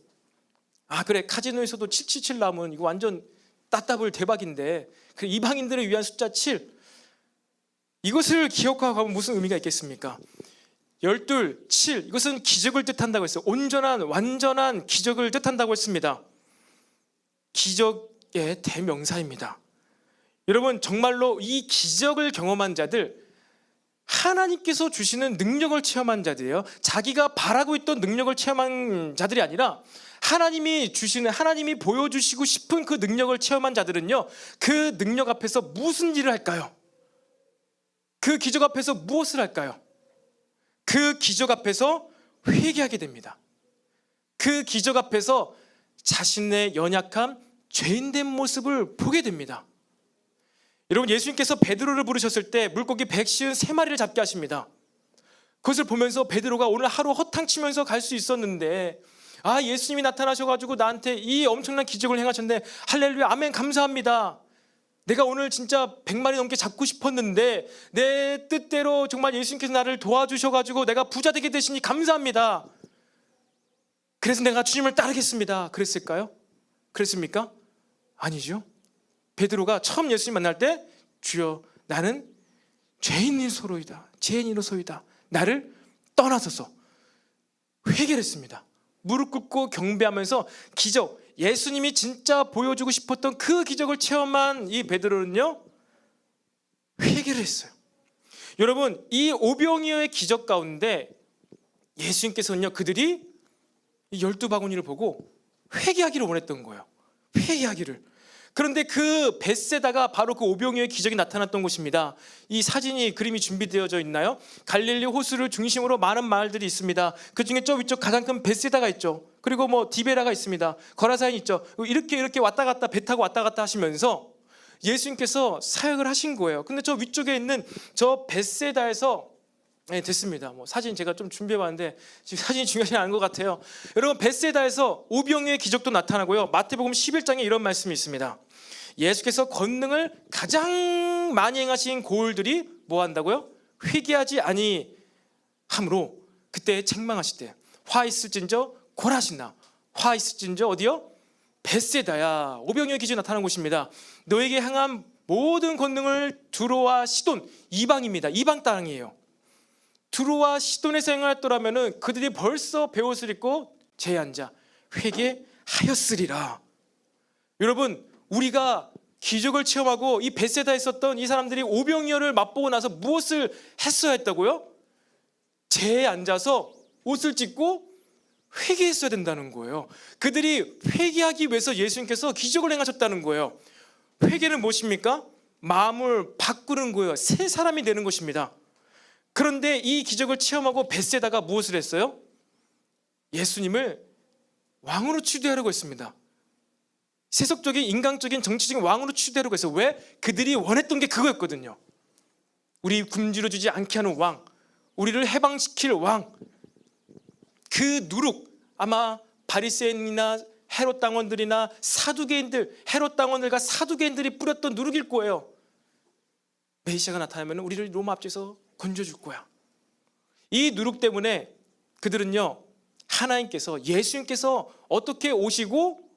아, 그래, 카지노에서도 777 나오면 이거 완전 따따블 대박인데, 그 이방인들을 위한 숫자 7, 이것을 기억하고 가면 무슨 의미가 있겠습니까? 12, 7, 이것은 기적을 뜻한다고 했어요. 온전한, 완전한 기적을 뜻한다고 했습니다. 기적의 대명사입니다. 여러분, 정말로 이 기적을 경험한 자들, 하나님께서 주시는 능력을 체험한 자들이에요. 자기가 바라고 있던 능력을 체험한 자들이 아니라 하나님이 주시는, 하나님이 보여주시고 싶은 그 능력을 체험한 자들은요, 그 능력 앞에서 무슨 일을 할까요? 그 기적 앞에서 무엇을 할까요? 그 기적 앞에서 회개하게 됩니다. 그 기적 앞에서 자신의 연약함, 죄인된 모습을 보게 됩니다. 여러분, 예수님께서 베드로를 부르셨을 때 물고기 153마리를 잡게 하십니다. 그것을 보면서 베드로가 오늘 하루 허탕치면서 갈 수 있었는데, 아, 예수님이 나타나셔가지고 나한테 이 엄청난 기적을 행하셨네. 할렐루야, 아멘, 감사합니다. 내가 오늘 진짜 100마리 넘게 잡고 싶었는데 내 뜻대로 정말 예수님께서 나를 도와주셔가지고 내가 부자 되게 되시니 감사합니다. 그래서 내가 주님을 따르겠습니다. 그랬을까요? 그랬습니까? 아니죠. 베드로가 처음 예수님 만날 때, 주여, 나는 죄인이로소이다, 죄인이로소이다, 나를 떠나소서, 회개를 했습니다. 무릎 꿇고 경배하면서 기적, 예수님이 진짜 보여주고 싶었던 그 기적을 체험한 이 베드로는요, 회개를 했어요. 여러분, 이 오병이어의 기적 가운데 예수님께서는요, 그들이 이 12바구니를 보고 회개하기를 원했던 거예요. 회개하기를. 그런데 그 벳세다가 바로 그 오병이어의 기적이 나타났던 곳입니다. 이 사진이, 그림이 준비되어져 있나요? 갈릴리 호수를 중심으로 많은 마을들이 있습니다. 그 중에 저 위쪽 가장 큰 벳세다가 있죠. 그리고 뭐 디베라가 있습니다. 거라사인 있죠. 이렇게 왔다 갔다, 배 타고 왔다 갔다 하시면서 예수님께서 사역을 하신 거예요. 근데 저 위쪽에 있는 저 벳세다에서, 네, 됐습니다. 뭐 사진 제가 좀 준비해봤는데 지금 사진이 중요하지 않은 것 같아요. 여러분, 벳세다에서 오병이어의 기적도 나타나고요. 마태복음 11장에 이런 말씀이 있습니다. 예수께서 권능을 가장 많이 행하신 고을들이 뭐 한다고요? 회개하지 아니함으로 그때 책망하실 때, 화 있을진저 고라시나, 화 있을진저 어디요? 벳세다야. 오병이어의 기적이 나타난 곳입니다. 너에게 향한 모든 권능을 두로와 시돈, 이방입니다. 이방 땅이에요. 두로와 시돈에서 행하였더라면은 그들이 벌써 베옷을 입고 제에 앉아 회개하였으리라. 여러분, 우리가 기적을 체험하고 이 벳세다에 있었던 이 사람들이 오병이어를 맛보고 나서 무엇을 했어야 했다고요? 제에 앉아서 옷을 찢고 회개했어야 된다는 거예요. 그들이 회개하기 위해서 예수님께서 기적을 행하셨다는 거예요. 회개는 무엇입니까? 마음을 바꾸는 거예요. 새 사람이 되는 것입니다. 그런데 이 기적을 체험하고 벳세다가 무엇을 했어요? 예수님을 왕으로 취대하려고 했습니다. 세속적인, 인간적인, 정치적인 왕으로 취대하려고 했어요. 왜? 그들이 원했던 게 그거였거든요. 우리 굶주려주지 않게 하는 왕, 우리를 해방시킬 왕. 그 누룩, 아마 바리새인이나 헤롯 당원들이나 사두개인들, 헤롯 당원들과 사두개인들이 뿌렸던 누룩일 거예요. 메시아가 나타나면 우리를 로마 앞에서 건져줄 거야. 이 누룩 때문에 그들은요, 하나님께서, 예수님께서 어떻게 오시고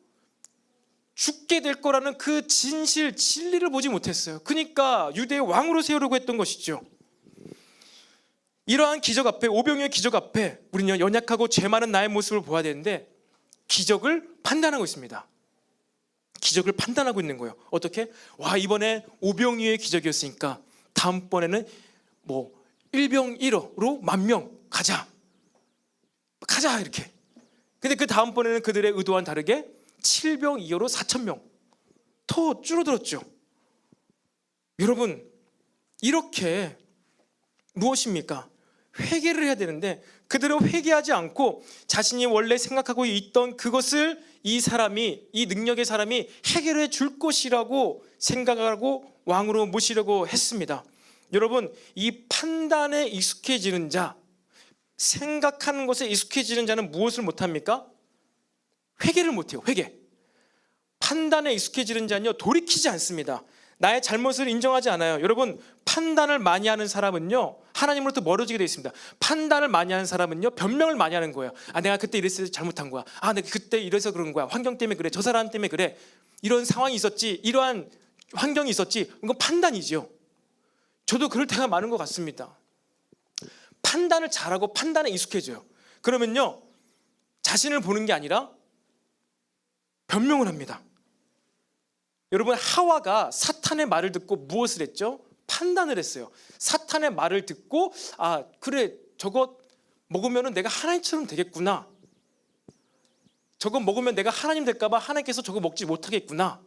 죽게 될 거라는 그 진실, 진리를 보지 못했어요. 그러니까 유대의 왕으로 세우려고 했던 것이죠. 이러한 기적 앞에, 오병이어의 기적 앞에 우리는 연약하고 죄 많은 나의 모습을 보아야 되는데 기적을 판단하고 있습니다. 기적을 판단하고 있는 거예요. 어떻게? 와, 이번에 오병이어의 기적이었으니까 다음번에는 뭐 1병 1호로 10,000명 가자 이렇게. 근데 그 다음번에는 그들의 의도와는 다르게 7병 2호로 4,000명 더 줄어들었죠. 여러분, 이렇게 무엇입니까? 회개를 해야 되는데 그들은 회개하지 않고 자신이 원래 생각하고 있던 그것을 이 사람이, 이 능력의 사람이 해결해 줄 것이라고 생각하고 왕으로 모시려고 했습니다. 여러분, 이 판단에 익숙해지는 자, 생각하는 것에 익숙해지는 자는 무엇을 못합니까? 회개를 못해요. 회개. 판단에 익숙해지는 자는요, 돌이키지 않습니다. 나의 잘못을 인정하지 않아요. 여러분, 판단을 많이 하는 사람은요, 하나님으로부터 멀어지게 되어 있습니다. 판단을 많이 하는 사람은요, 변명을 많이 하는 거예요. 아, 내가 그때 이랬을 때 잘못한 거야. 아, 내가 그때 이래서 그런 거야. 환경 때문에 그래. 저 사람 때문에 그래. 이런 상황이 있었지. 이러한 환경이 있었지. 이건 판단이지요. 저도 그럴 때가 많은 것 같습니다. 판단을 잘하고 판단에 익숙해져요. 그러면요, 자신을 보는 게 아니라 변명을 합니다. 여러분, 하와가 사탄의 말을 듣고 무엇을 했죠? 판단을 했어요. 사탄의 말을 듣고, 아, 그래, 저거 먹으면 내가 하나님처럼 되겠구나. 저거 먹으면 내가 하나님 될까 봐 하나님께서 저거 먹지 못하겠구나.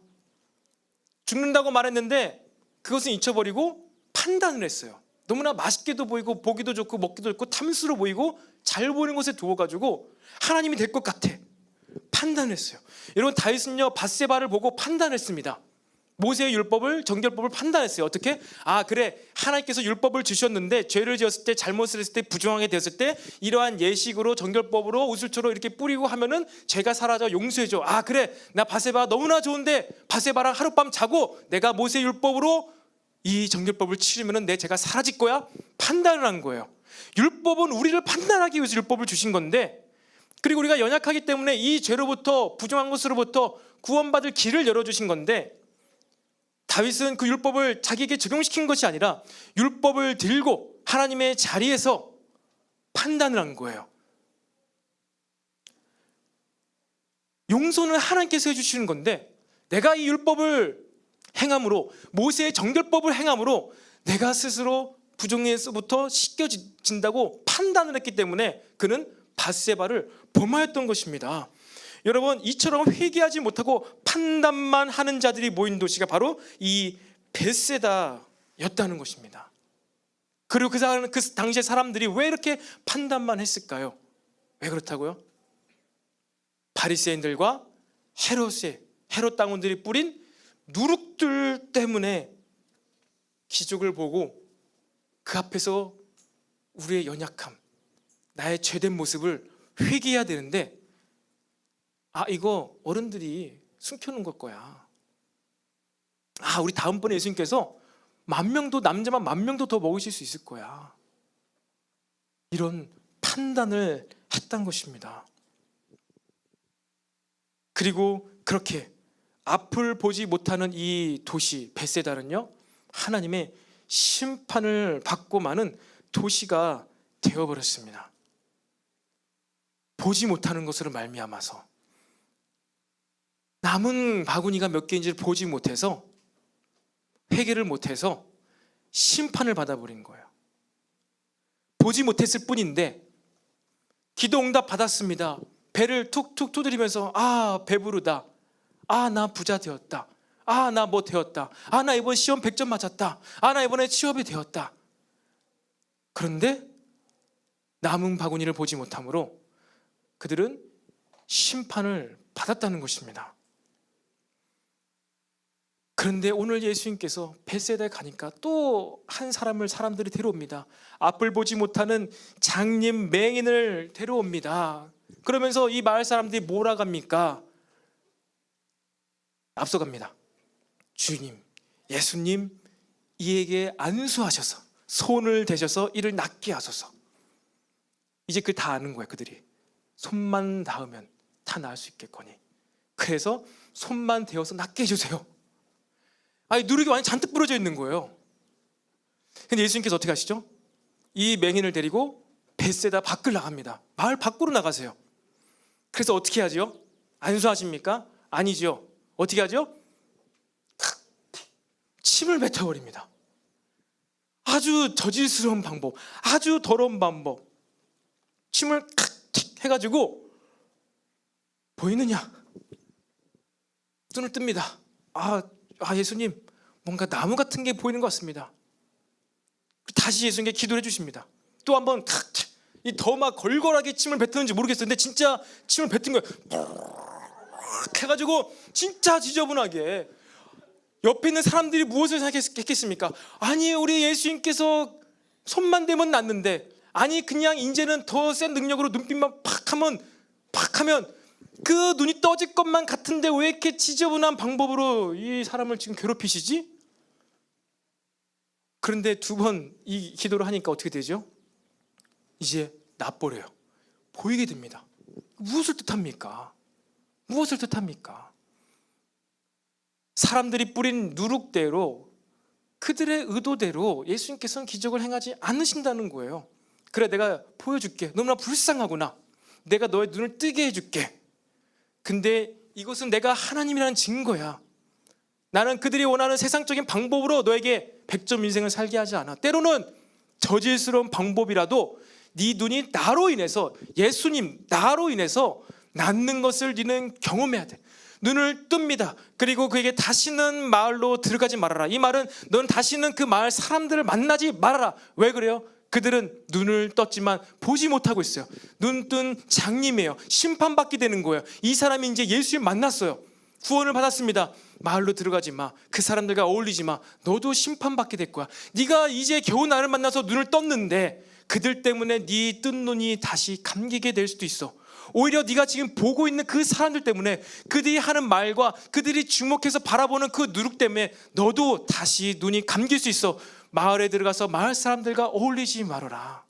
죽는다고 말했는데 그것은 잊혀버리고 판단을 했어요. 너무나 맛있게도 보이고 보기도 좋고 먹기도 좋고 탐스러워 보이고 잘 보이는 것에 두어가지고 하나님이 될 것 같아. 판단했어요. 여러분, 다윗은요, 밧세바를 보고 판단했습니다. 모세의 율법을, 정결법을 판단했어요. 어떻게? 아, 그래, 하나님께서 율법을 주셨는데 죄를 지었을 때, 잘못을 했을 때, 부정하게 되었을 때 이러한 예식으로, 정결법으로 우슬초로 이렇게 뿌리고 하면은 죄가 사라져, 용서해줘. 아, 그래, 나 밧세바 너무나 좋은데 밧세바랑 하룻밤 자고 내가 모세의 율법으로 이 정결법을 치르면은 내 죄가 사라질 거야. 판단을 한 거예요. 율법은 우리를 판단하기 위해서 율법을 주신 건데, 그리고 우리가 연약하기 때문에 이 죄로부터, 부정한 것으로부터 구원받을 길을 열어주신 건데, 다윗은 그 율법을 자기에게 적용시킨 것이 아니라 율법을 들고 하나님의 자리에서 판단을 한 거예요. 용서는 하나님께서 해주시는 건데, 내가 이 율법을 행함으로, 모세의 정결법을 행함으로 내가 스스로 부정에서부터 씻겨진다고 판단을 했기 때문에 그는 밧세바를 범하였던 것입니다. 여러분, 이처럼 회개하지 못하고 판단만 하는 자들이 모인 도시가 바로 이 벳세다였다는 것입니다. 그리고 그 당시의 사람들이 왜 이렇게 판단만 했을까요? 왜 그렇다고요? 바리새인들과 헤롯 당원들이 뿌린 누룩들 때문에 기적을 보고 그 앞에서 우리의 연약함, 나의 죄된 모습을 회개해야 되는데, 아, 이거 어른들이 숨겨놓은 걸 거야. 아, 우리 다음번에 예수님께서 10,000명도, 남자만 10,000명도 더 먹으실 수 있을 거야. 이런 판단을 했던 것입니다. 그리고 그렇게 앞을 보지 못하는 이 도시 벳세다는요, 하나님의 심판을 받고 마는 도시가 되어버렸습니다. 보지 못하는 것으로 말미암아서, 남은 바구니가 몇 개인지를 보지 못해서, 회개를 못해서 심판을 받아버린 거예요. 보지 못했을 뿐인데 기도 응답 받았습니다. 배를 툭툭 두드리면서, 아, 배부르다. 아, 나 부자 되었다. 아, 나 뭐 되었다. 아, 나 이번 시험 100점 맞았다. 아, 나 이번에 취업이 되었다. 그런데 남은 바구니를 보지 못함으로 그들은 심판을 받았다는 것입니다. 그런데 오늘 예수님께서 벳세다에 가니까 또 한 사람들이 데려옵니다. 앞을 보지 못하는 장님 맹인을 데려옵니다. 그러면서 이 마을 사람들이 뭐라 합니까? 앞서갑니다. 주님, 예수님, 이에게 안수하셔서 손을 대셔서 이를 낫게 하소서. 이제 그 다 아는 거야. 그들이 손만 닿으면 다 나을 수 있겠거니. 그래서 손만 대어서 낫게 해주세요. 아니, 누룩이 완전 잔뜩 부러져 있는 거예요. 근데 예수님께서 어떻게 하시죠? 이 맹인을 데리고 벳세다 밖을 나갑니다. 마을 밖으로 나가세요. 그래서 어떻게 하죠? 안수하십니까? 아니죠. 어떻게 하죠? 침을 뱉어버립니다. 아주 저질스러운 방법, 아주 더러운 방법. 침을 칵 해가지고 보이느냐? 눈을 뜹니다. 예수님, 뭔가 나무 같은 게 보이는 것 같습니다. 다시 예수님께 기도를 해주십니다. 또 한번 이 더 막 걸걸하게 침을 뱉었는지 모르겠어요. 근데 진짜 침을 뱉은 거예요. 해가지고 진짜 지저분하게. 옆에 있는 사람들이 무엇을 생각했겠습니까? 아니, 우리 예수님께서 손만 대면 낫는데, 아니 그냥 이제는 더 센 능력으로 눈빛만 팍 하면 그 눈이 떠질 것만 같은데 왜 이렇게 지저분한 방법으로 이 사람을 지금 괴롭히시지? 그런데 두 번 이 기도를 하니까 어떻게 되죠? 이제 낫버려요. 보이게 됩니다. 무엇을 뜻합니까? 무엇을 뜻합니까? 사람들이 뿌린 누룩대로, 그들의 의도대로 예수님께서는 기적을 행하지 않으신다는 거예요. 그래, 내가 보여줄게. 너무나 불쌍하구나. 내가 너의 눈을 뜨게 해줄게. 근데 이것은 내가 하나님이라는 증거야. 나는 그들이 원하는 세상적인 방법으로 너에게 100점 인생을 살게 하지 않아. 때로는 저질스러운 방법이라도 네 눈이 나로 인해서, 예수님 나로 인해서 낫는 것을 네는 경험해야 돼. 눈을 뜹니다. 그리고 그에게 다시는 마을로 들어가지 말아라. 이 말은 넌 다시는 그 마을 사람들을 만나지 말아라. 왜 그래요? 그들은 눈을 떴지만 보지 못하고 있어요. 눈 뜬 장님이에요. 심판받게 되는 거예요. 이 사람이 이제 예수님 만났어요. 구원을 받았습니다. 마을로 들어가지 마. 그 사람들과 어울리지 마. 너도 심판받게 될 거야. 네가 이제 겨우 나를 만나서 눈을 떴는데 그들 때문에 네 뜬 눈이 다시 감기게 될 수도 있어. 오히려 네가 지금 보고 있는 그 사람들 때문에, 그들이 하는 말과 그들이 주목해서 바라보는 그 누룩 때문에 너도 다시 눈이 감길 수 있어. 마을에 들어가서 마을 사람들과 어울리지 말아라.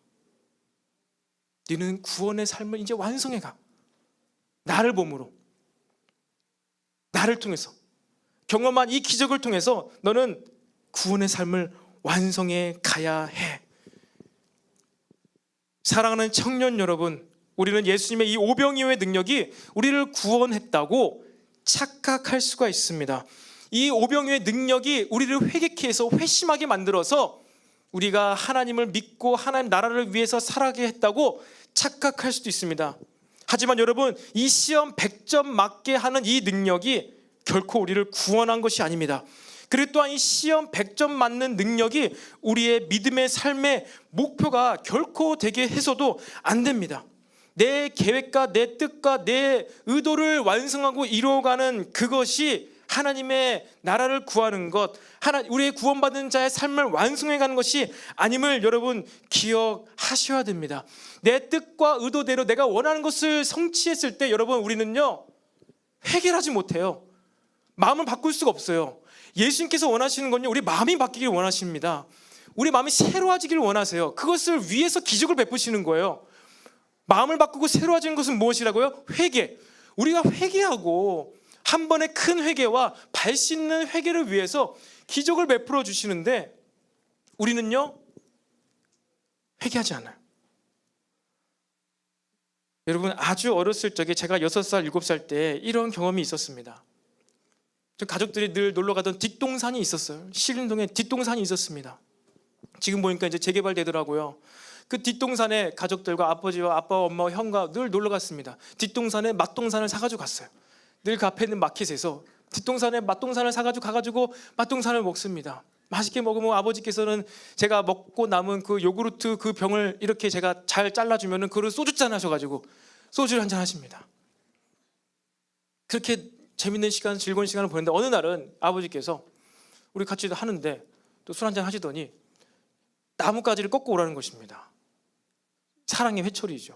너는 구원의 삶을 이제 완성해가. 나를 봄으로, 나를 통해서 경험한 이 기적을 통해서 너는 구원의 삶을 완성해 가야 해. 사랑하는 청년 여러분, 우리는 예수님의 이 오병이어의 능력이 우리를 구원했다고 착각할 수가 있습니다. 이 오병이어의 능력이 우리를 회개케 해서 회심하게 만들어서 우리가 하나님을 믿고 하나님 나라를 위해서 살아가게 했다고 착각할 수도 있습니다. 하지만 여러분, 이 시험 100점 맞게 하는 이 능력이 결코 우리를 구원한 것이 아닙니다. 그리고 또한 이 시험 100점 맞는 능력이 우리의 믿음의 삶의 목표가 결코 되게 해서도 안 됩니다. 내 계획과 내 뜻과 내 의도를 완성하고 이루어가는 그것이 하나님의 나라를 구하는 것, 우리의 구원받은 자의 삶을 완성해가는 것이 아님을 여러분 기억하셔야 됩니다. 내 뜻과 의도대로 내가 원하는 것을 성취했을 때 여러분, 우리는요 해결하지 못해요. 마음을 바꿀 수가 없어요. 예수님께서 원하시는 건요, 우리 마음이 바뀌길 원하십니다. 우리 마음이 새로워지길 원하세요. 그것을 위해서 기적을 베푸시는 거예요. 마음을 바꾸고 새로워지는 것은 무엇이라고요? 회개. 우리가 회개하고 한 번의 큰 회개와 발 씻는 회개를 위해서 기적을 베풀어 주시는데 우리는요 회개하지 않아요. 여러분, 아주 어렸을 적에 제가 6살, 7살 때 이런 경험이 있었습니다. 저 가족들이 늘 놀러 가던 뒷동산이 있었어요. 신림동에 뒷동산이 있었습니다. 지금 보니까 이제 재개발되더라고요. 그 뒷동산에 가족들과 아버지와 아빠, 엄마, 형과 늘 놀러 갔습니다. 뒷동산에 맛동산을 사가지고 갔어요. 늘 그 앞에 있는 마켓에서 뒷동산에 맛동산을 사가지고 가가지고 맛동산을 먹습니다. 맛있게 먹으면 아버지께서는 제가 먹고 남은 그 요구르트 그 병을 이렇게 제가 잘 잘라주면은 그걸 소주잔 하셔가지고 소주를 한잔 하십니다. 그렇게 재밌는 시간, 즐거운 시간을 보냈는데 어느 날은 아버지께서 우리 같이 하는데 또 술 한잔 하시더니 나뭇가지를 꺾고 오라는 것입니다. 사랑의 회초리죠.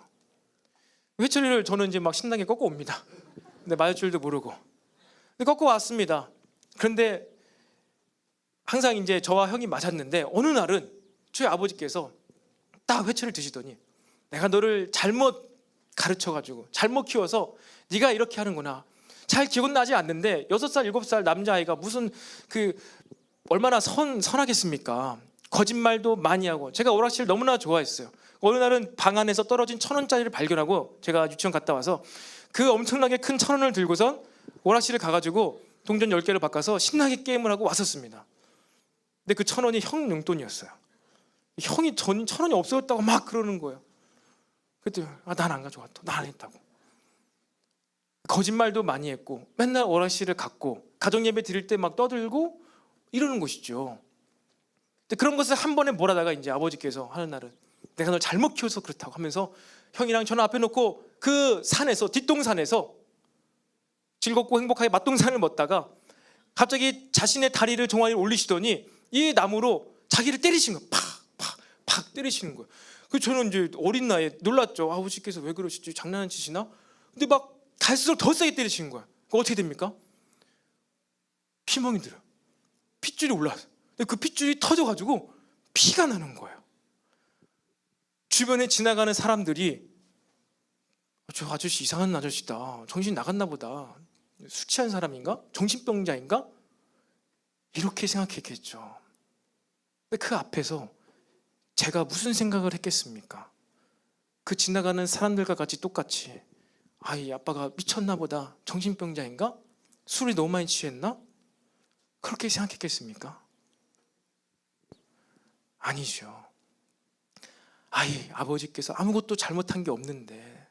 회초리를 저는 이제 막 신나게 꺾고 옵니다. 근데 맞을 줄도 모르고 꺾고 왔습니다. 그런데 항상 이제 저와 형이 맞았는데 어느 날은 저희 아버지께서 딱 회초를 드시더니 내가 너를 잘못 가르쳐가지고 잘못 키워서 네가 이렇게 하는구나. 잘 기억은 나지 않는데 6살, 7살 남자아이가 무슨 얼마나 선하겠습니까? 거짓말도 많이 하고. 제가 오락실을 너무나 좋아했어요. 어느 날은 방 안에서 떨어진 1,000원짜리를 발견하고 제가 유치원 갔다 와서 그 엄청나게 큰 1,000원을 들고선 오락실을 가가지고 동전 10개를 바꿔서 신나게 게임을 하고 왔었습니다. 근데 그 1,000원이 형 용돈이었어요. 형이 1,000원이 없어졌다고 막 그러는 거예요. 그때 난 안 가져왔다. 난 안 했다고. 거짓말도 많이 했고 맨날 오락실을 갔고 가정예배 드릴 때 막 떠들고 이러는 것이죠. 근데 그런 것을 한 번에 몰아다가 이제 아버지께서 하는 날은 내가 널 잘못 키워서 그렇다고 하면서 형이랑 저는 앞에 놓고 그 산에서 뒷동산에서 즐겁고 행복하게 맛동산을 먹다가 갑자기 자신의 다리를 종아리에 올리시더니 이 나무로 자기를 때리신 거예요. 팍 때리시는 거예요. 그 저는 이제 어린 나이에 놀랐죠. 아버지께서 왜 그러시지? 장난치시나? 근데 막 갈수록 더 세게 때리시는 거야. 그거 어떻게 됩니까? 피멍이 들어요. 핏줄이 올라와요. 근데 그 핏줄이 터져가지고 피가 나는 거예요. 주변에 지나가는 사람들이 저 아저씨 이상한 아저씨다. 정신 나갔나 보다. 술 취한 사람인가? 정신병자인가? 이렇게 생각했겠죠. 근데 그 앞에서 제가 무슨 생각을 했겠습니까? 그 지나가는 사람들과 같이 똑같이 이 아빠가 미쳤나 보다. 정신병자인가? 술이 너무 많이 취했나? 그렇게 생각했겠습니까? 아니죠. 아버지께서 아무것도 잘못한 게 없는데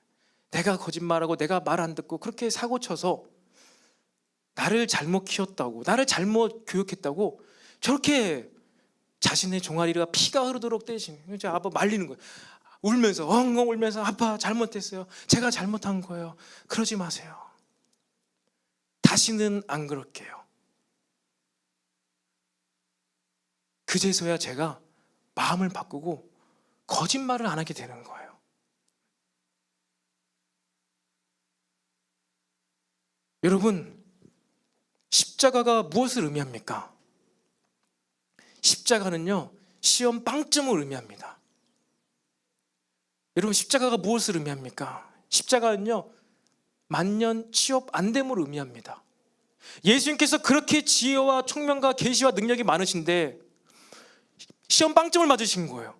내가 거짓말하고 내가 말 안 듣고 그렇게 사고쳐서 나를 잘못 키웠다고, 나를 잘못 교육했다고 저렇게 자신의 종아리가 피가 흐르도록 때리시는 거예요. 이제 아빠 말리는 거예요. 울면서 엉엉 울면서 아빠 잘못했어요. 제가 잘못한 거예요. 그러지 마세요. 다시는 안 그럴게요. 그제서야 제가 마음을 바꾸고 거짓말을 안 하게 되는 거예요. 여러분, 십자가가 무엇을 의미합니까? 십자가는요, 시험 빵점을 의미합니다. 여러분, 십자가가 무엇을 의미합니까? 십자가는요, 만년 취업 안됨을 의미합니다. 예수님께서 그렇게 지혜와 총명과 계시와 능력이 많으신데 시험 빵점을 맞으신 거예요.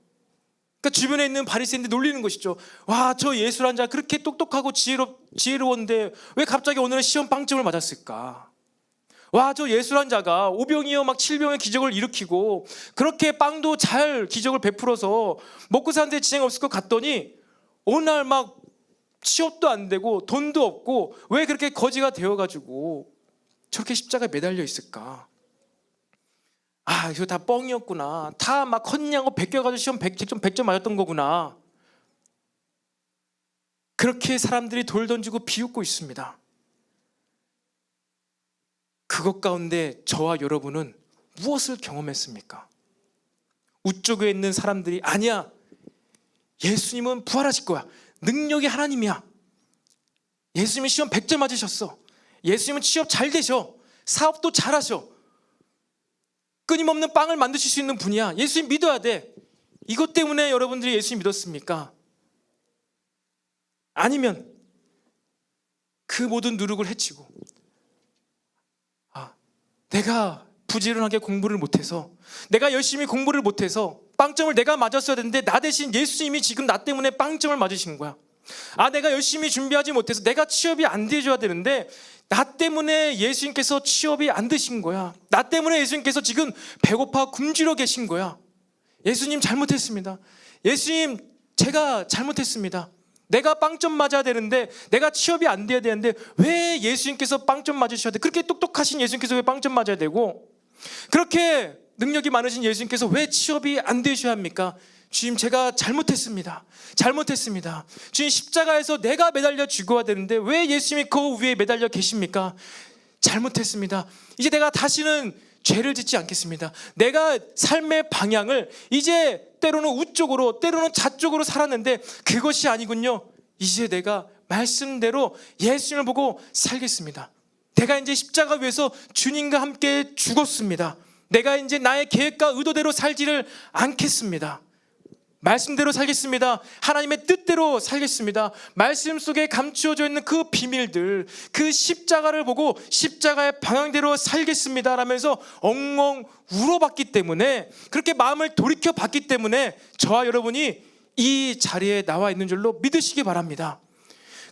그러니까 주변에 있는 바리새인들 놀리는 것이죠. 와, 저 예수란 자 그렇게 똑똑하고 지혜로웠는데 왜 갑자기 오늘은 시험 빵점을 맞았을까? 와, 저 예수란 자가 오병이어 막 7병의 기적을 일으키고 그렇게 빵도 잘 기적을 베풀어서 먹고 사는데 지장 없을 것 같더니 어느 날 막 취업도 안 되고 돈도 없고 왜 그렇게 거지가 되어가지고 저렇게 십자가에 매달려 있을까? 이거 다 뻥이었구나. 다 막 컨닝하고 베껴가지고 시험 100점 맞았던 거구나. 그렇게 사람들이 돌 던지고 비웃고 있습니다. 그것 가운데 저와 여러분은 무엇을 경험했습니까? 우쪽에 있는 사람들이 아니야, 예수님은 부활하실 거야. 능력이 하나님이야. 예수님은 시험 100점 맞으셨어. 예수님은 취업 잘 되셔. 사업도 잘하셔. 끊임없는 빵을 만드실 수 있는 분이야. 예수님 믿어야 돼. 이것 때문에 여러분들이 예수님 믿었습니까? 아니면 그 모든 누룩을 해치고 내가 부지런하게 공부를 못해서, 내가 열심히 공부를 못해서 빵점을 내가 맞았어야 되는데 나 대신 예수님이 지금 나 때문에 빵점을 맞으신 거야. 내가 열심히 준비하지 못해서 내가 취업이 안 되줘야 되는데 나 때문에 예수님께서 취업이 안 되신 거야. 나 때문에 예수님께서 지금 배고파 굶주려 계신 거야. 예수님 잘못했습니다. 예수님 제가 잘못했습니다. 내가 빵점 맞아야 되는데, 내가 취업이 안 돼야 되는데 왜 예수님께서 빵점 맞으셔야 돼? 그렇게 똑똑하신 예수님께서 왜 빵점 맞아야 되고, 그렇게 능력이 많으신 예수님께서 왜 취업이 안 되셔야 합니까? 주님, 제가 잘못했습니다. 주님, 십자가에서 내가 매달려 죽어야 되는데 왜 예수님이 그 위에 매달려 계십니까? 잘못했습니다. 이제 내가 다시는 죄를 짓지 않겠습니다. 내가 삶의 방향을 이제 때로는 우쪽으로 때로는 좌쪽으로 살았는데 그것이 아니군요. 이제 내가 말씀대로 예수님을 보고 살겠습니다. 내가 이제 십자가 위에서 주님과 함께 죽었습니다. 내가 이제 나의 계획과 의도대로 살지를 않겠습니다. 말씀대로 살겠습니다. 하나님의 뜻대로 살겠습니다. 말씀 속에 감추어져 있는 그 비밀들, 그 십자가를 보고 십자가의 방향대로 살겠습니다 라면서 엉엉 울어봤기 때문에, 그렇게 마음을 돌이켜봤기 때문에 저와 여러분이 이 자리에 나와 있는 줄로 믿으시기 바랍니다.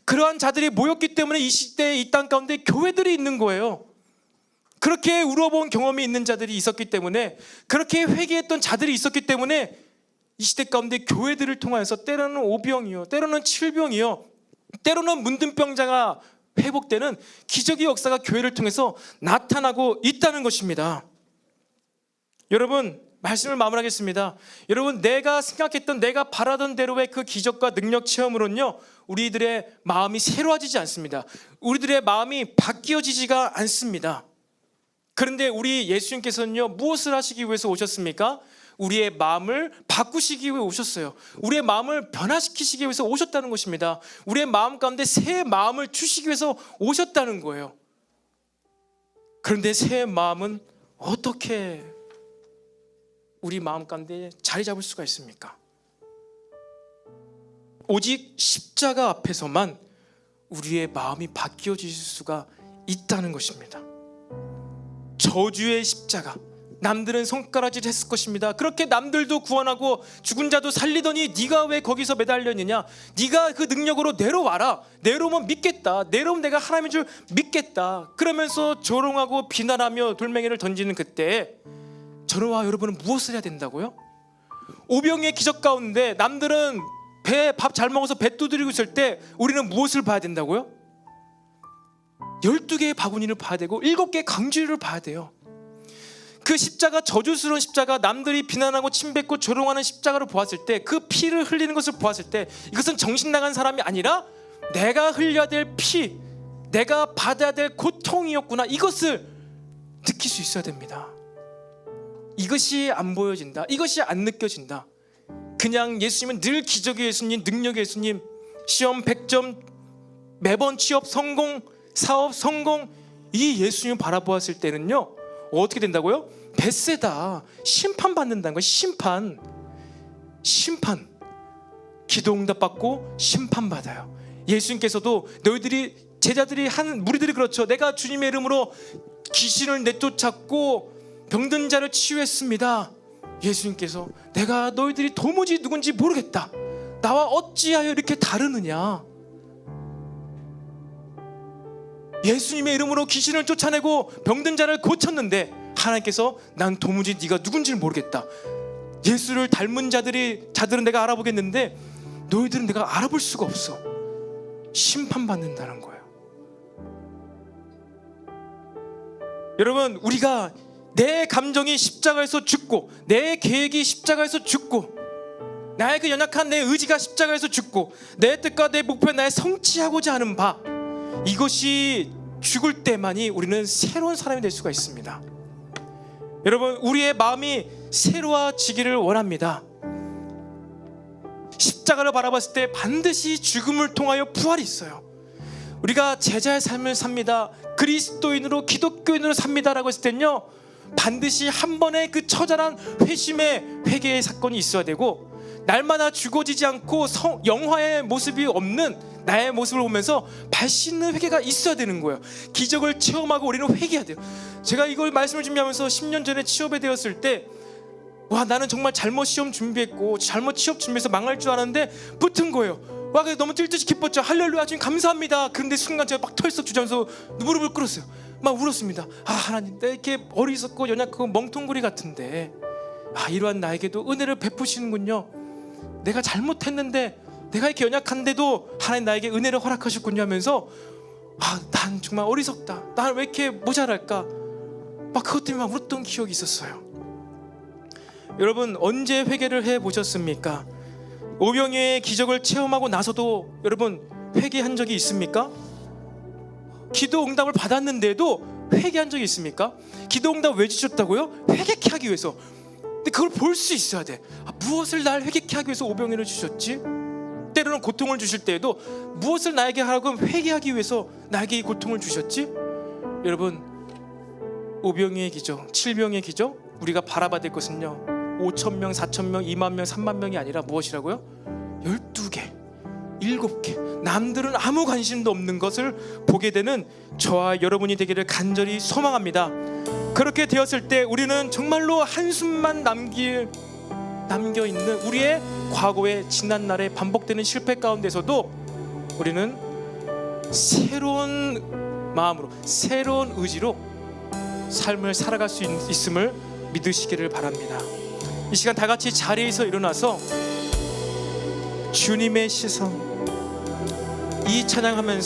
그러한 자들이 모였기 때문에 이 시대에 이 땅 가운데 교회들이 있는 거예요. 그렇게 울어본 경험이 있는 자들이 있었기 때문에, 그렇게 회개했던 자들이 있었기 때문에 이 시대 가운데 교회들을 통하여서 때로는 오병이요, 때로는 칠병이요, 때로는 문둥병자가 회복되는 기적의 역사가 교회를 통해서 나타나고 있다는 것입니다. 여러분, 말씀을 마무리하겠습니다. 여러분, 내가 생각했던, 내가 바라던 대로의 그 기적과 능력 체험으로는요, 우리들의 마음이 새로워지지 않습니다. 우리들의 마음이 바뀌어지지가 않습니다. 그런데 우리 예수님께서는요, 무엇을 하시기 위해서 오셨습니까? 우리의 마음을 바꾸시기 위해 오셨어요. 우리의 마음을 변화시키시기 위해서 오셨다는 것입니다. 우리의 마음 가운데 새 마음을 주시기 위해서 오셨다는 거예요. 그런데 새 마음은 어떻게 우리 마음 가운데 자리 잡을 수가 있습니까? 오직 십자가 앞에서만 우리의 마음이 바뀌어질 수가 있다는 것입니다. 저주의 십자가, 남들은 손가락질 했을 것입니다. 그렇게 남들도 구원하고 죽은 자도 살리더니 네가 왜 거기서 매달려 있느냐? 네가 그 능력으로 내려와라. 내려오면 믿겠다. 내려오면 내가 하나님인 줄 믿겠다. 그러면서 조롱하고 비난하며 돌멩이를 던지는 그때 저와 여러분은 무엇을 해야 된다고요? 오병이의 기적 가운데 남들은 밥 잘 먹어서 배 두드리고 있을 때 우리는 무엇을 봐야 된다고요? 12개의 바구니를 봐야 되고 7개의 강주리를 봐야 돼요. 그 십자가, 저주스러운 십자가, 남들이 비난하고 침뱉고 조롱하는 십자가를 보았을 때, 그 피를 흘리는 것을 보았을 때, 이것은 정신 나간 사람이 아니라 내가 흘려야 될 피, 내가 받아야 될 고통이었구나, 이것을 느낄 수 있어야 됩니다. 이것이 안 보여진다, 이것이 안 느껴진다, 그냥 예수님은 늘 기적의 예수님, 능력의 예수님, 시험 100점, 매번 취업 성공, 사업 성공, 이 예수님을 바라보았을 때는요, 어떻게 된다고요? 벳세다, 심판받는다는 거예요. 심판. 기도 응답받고 심판받아요. 예수님께서도 너희들이, 제자들이 무리들이 그렇죠. 내가 주님의 이름으로 귀신을 내쫓았고 병든 자를 치유했습니다. 예수님께서 내가 너희들이 도무지 누군지 모르겠다, 나와 어찌하여 이렇게 다르느냐. 예수님의 이름으로 귀신을 쫓아내고 병든 자를 고쳤는데 하나님께서 난 도무지 네가 누군지를 모르겠다. 예수를 닮은 자들은 내가 알아보겠는데 너희들은 내가 알아볼 수가 없어. 심판받는다는 거예요. 여러분, 우리가 내 감정이 십자가에서 죽고, 내 계획이 십자가에서 죽고, 나의 그 연약한 내 의지가 십자가에서 죽고, 내 뜻과 내 목표, 나의 성취하고자 하는 바, 이것이 죽을 때만이 우리는 새로운 사람이 될 수가 있습니다. 여러분, 우리의 마음이 새로워지기를 원합니다. 십자가를 바라봤을 때 반드시 죽음을 통하여 부활이 있어요. 우리가 제자의 삶을 삽니다, 그리스도인으로, 기독교인으로 삽니다라고 했을 때는요, 반드시 한 번의 그 처절한 회개의 사건이 있어야 되고, 날마다 죽어지지 않고 영화의 모습이 없는 나의 모습을 보면서 발씻는 회개가 있어야 되는 거예요. 기적을 체험하고 우리는 회개해야 돼요. 제가 이걸 말씀을 준비하면서 10년 전에 취업에 되었을 때, 와, 나는 정말 잘못 시험 준비했고 잘못 취업 준비해서 망할 줄 알았는데 붙은 거예요. 와, 그래서 너무 뜰뜻이 기뻤죠. 할렐루야, 주님 감사합니다. 그런데 순간 제가 막 털썩 주저면서 무릎을 꿇었어요. 막 울었습니다. 아, 하나님, 내가 이렇게 어리석고 연약하고 멍텅구리 같은데, 아, 이러한 나에게도 은혜를 베푸시는군요. 내가 잘못했는데, 내가 이렇게 연약한데도 하나님 나에게 은혜를 허락하셨군요 하면서, 아, 난 정말 어리석다, 난 왜 이렇게 모자랄까, 막 그것 때문에 막 울었던 기억이 있었어요. 여러분, 언제 회개를 해보셨습니까? 오병이의 기적을 체험하고 나서도 여러분 회개한 적이 있습니까? 기도 응답을 받았는데도 회개한 적이 있습니까? 기도 응답 왜 주셨다고요? 회개케 하기 위해서. 근데 그걸 볼 수 있어야 돼. 아, 무엇을 날 회개케 하기 위해서 오병이를 주셨지? 때로는 고통을 주실 때에도 무엇을 나에게 하라고 회개하기 위해서 나에게 이 고통을 주셨지? 여러분, 5병의 기적, 7병의 기적, 우리가 바라봐야 될 것은요 5,000명, 4,000명, 2만 명, 3만 명이 아니라 무엇이라고요? 12개, 7개, 남들은 아무 관심도 없는 것을 보게 되는 저와 여러분이 되기를 간절히 소망합니다. 그렇게 되었을 때 우리는 정말로 한숨만 남겨있는 우리의 과거의 지난날의 반복되는 실패 가운데서도 우리는 새로운 마음으로, 새로운 의지로 삶을 살아갈 수 있음을 믿으시기를 바랍니다. 이 시간 다 같이 자리에서 일어나서 주님의 시선, 이 찬양하면서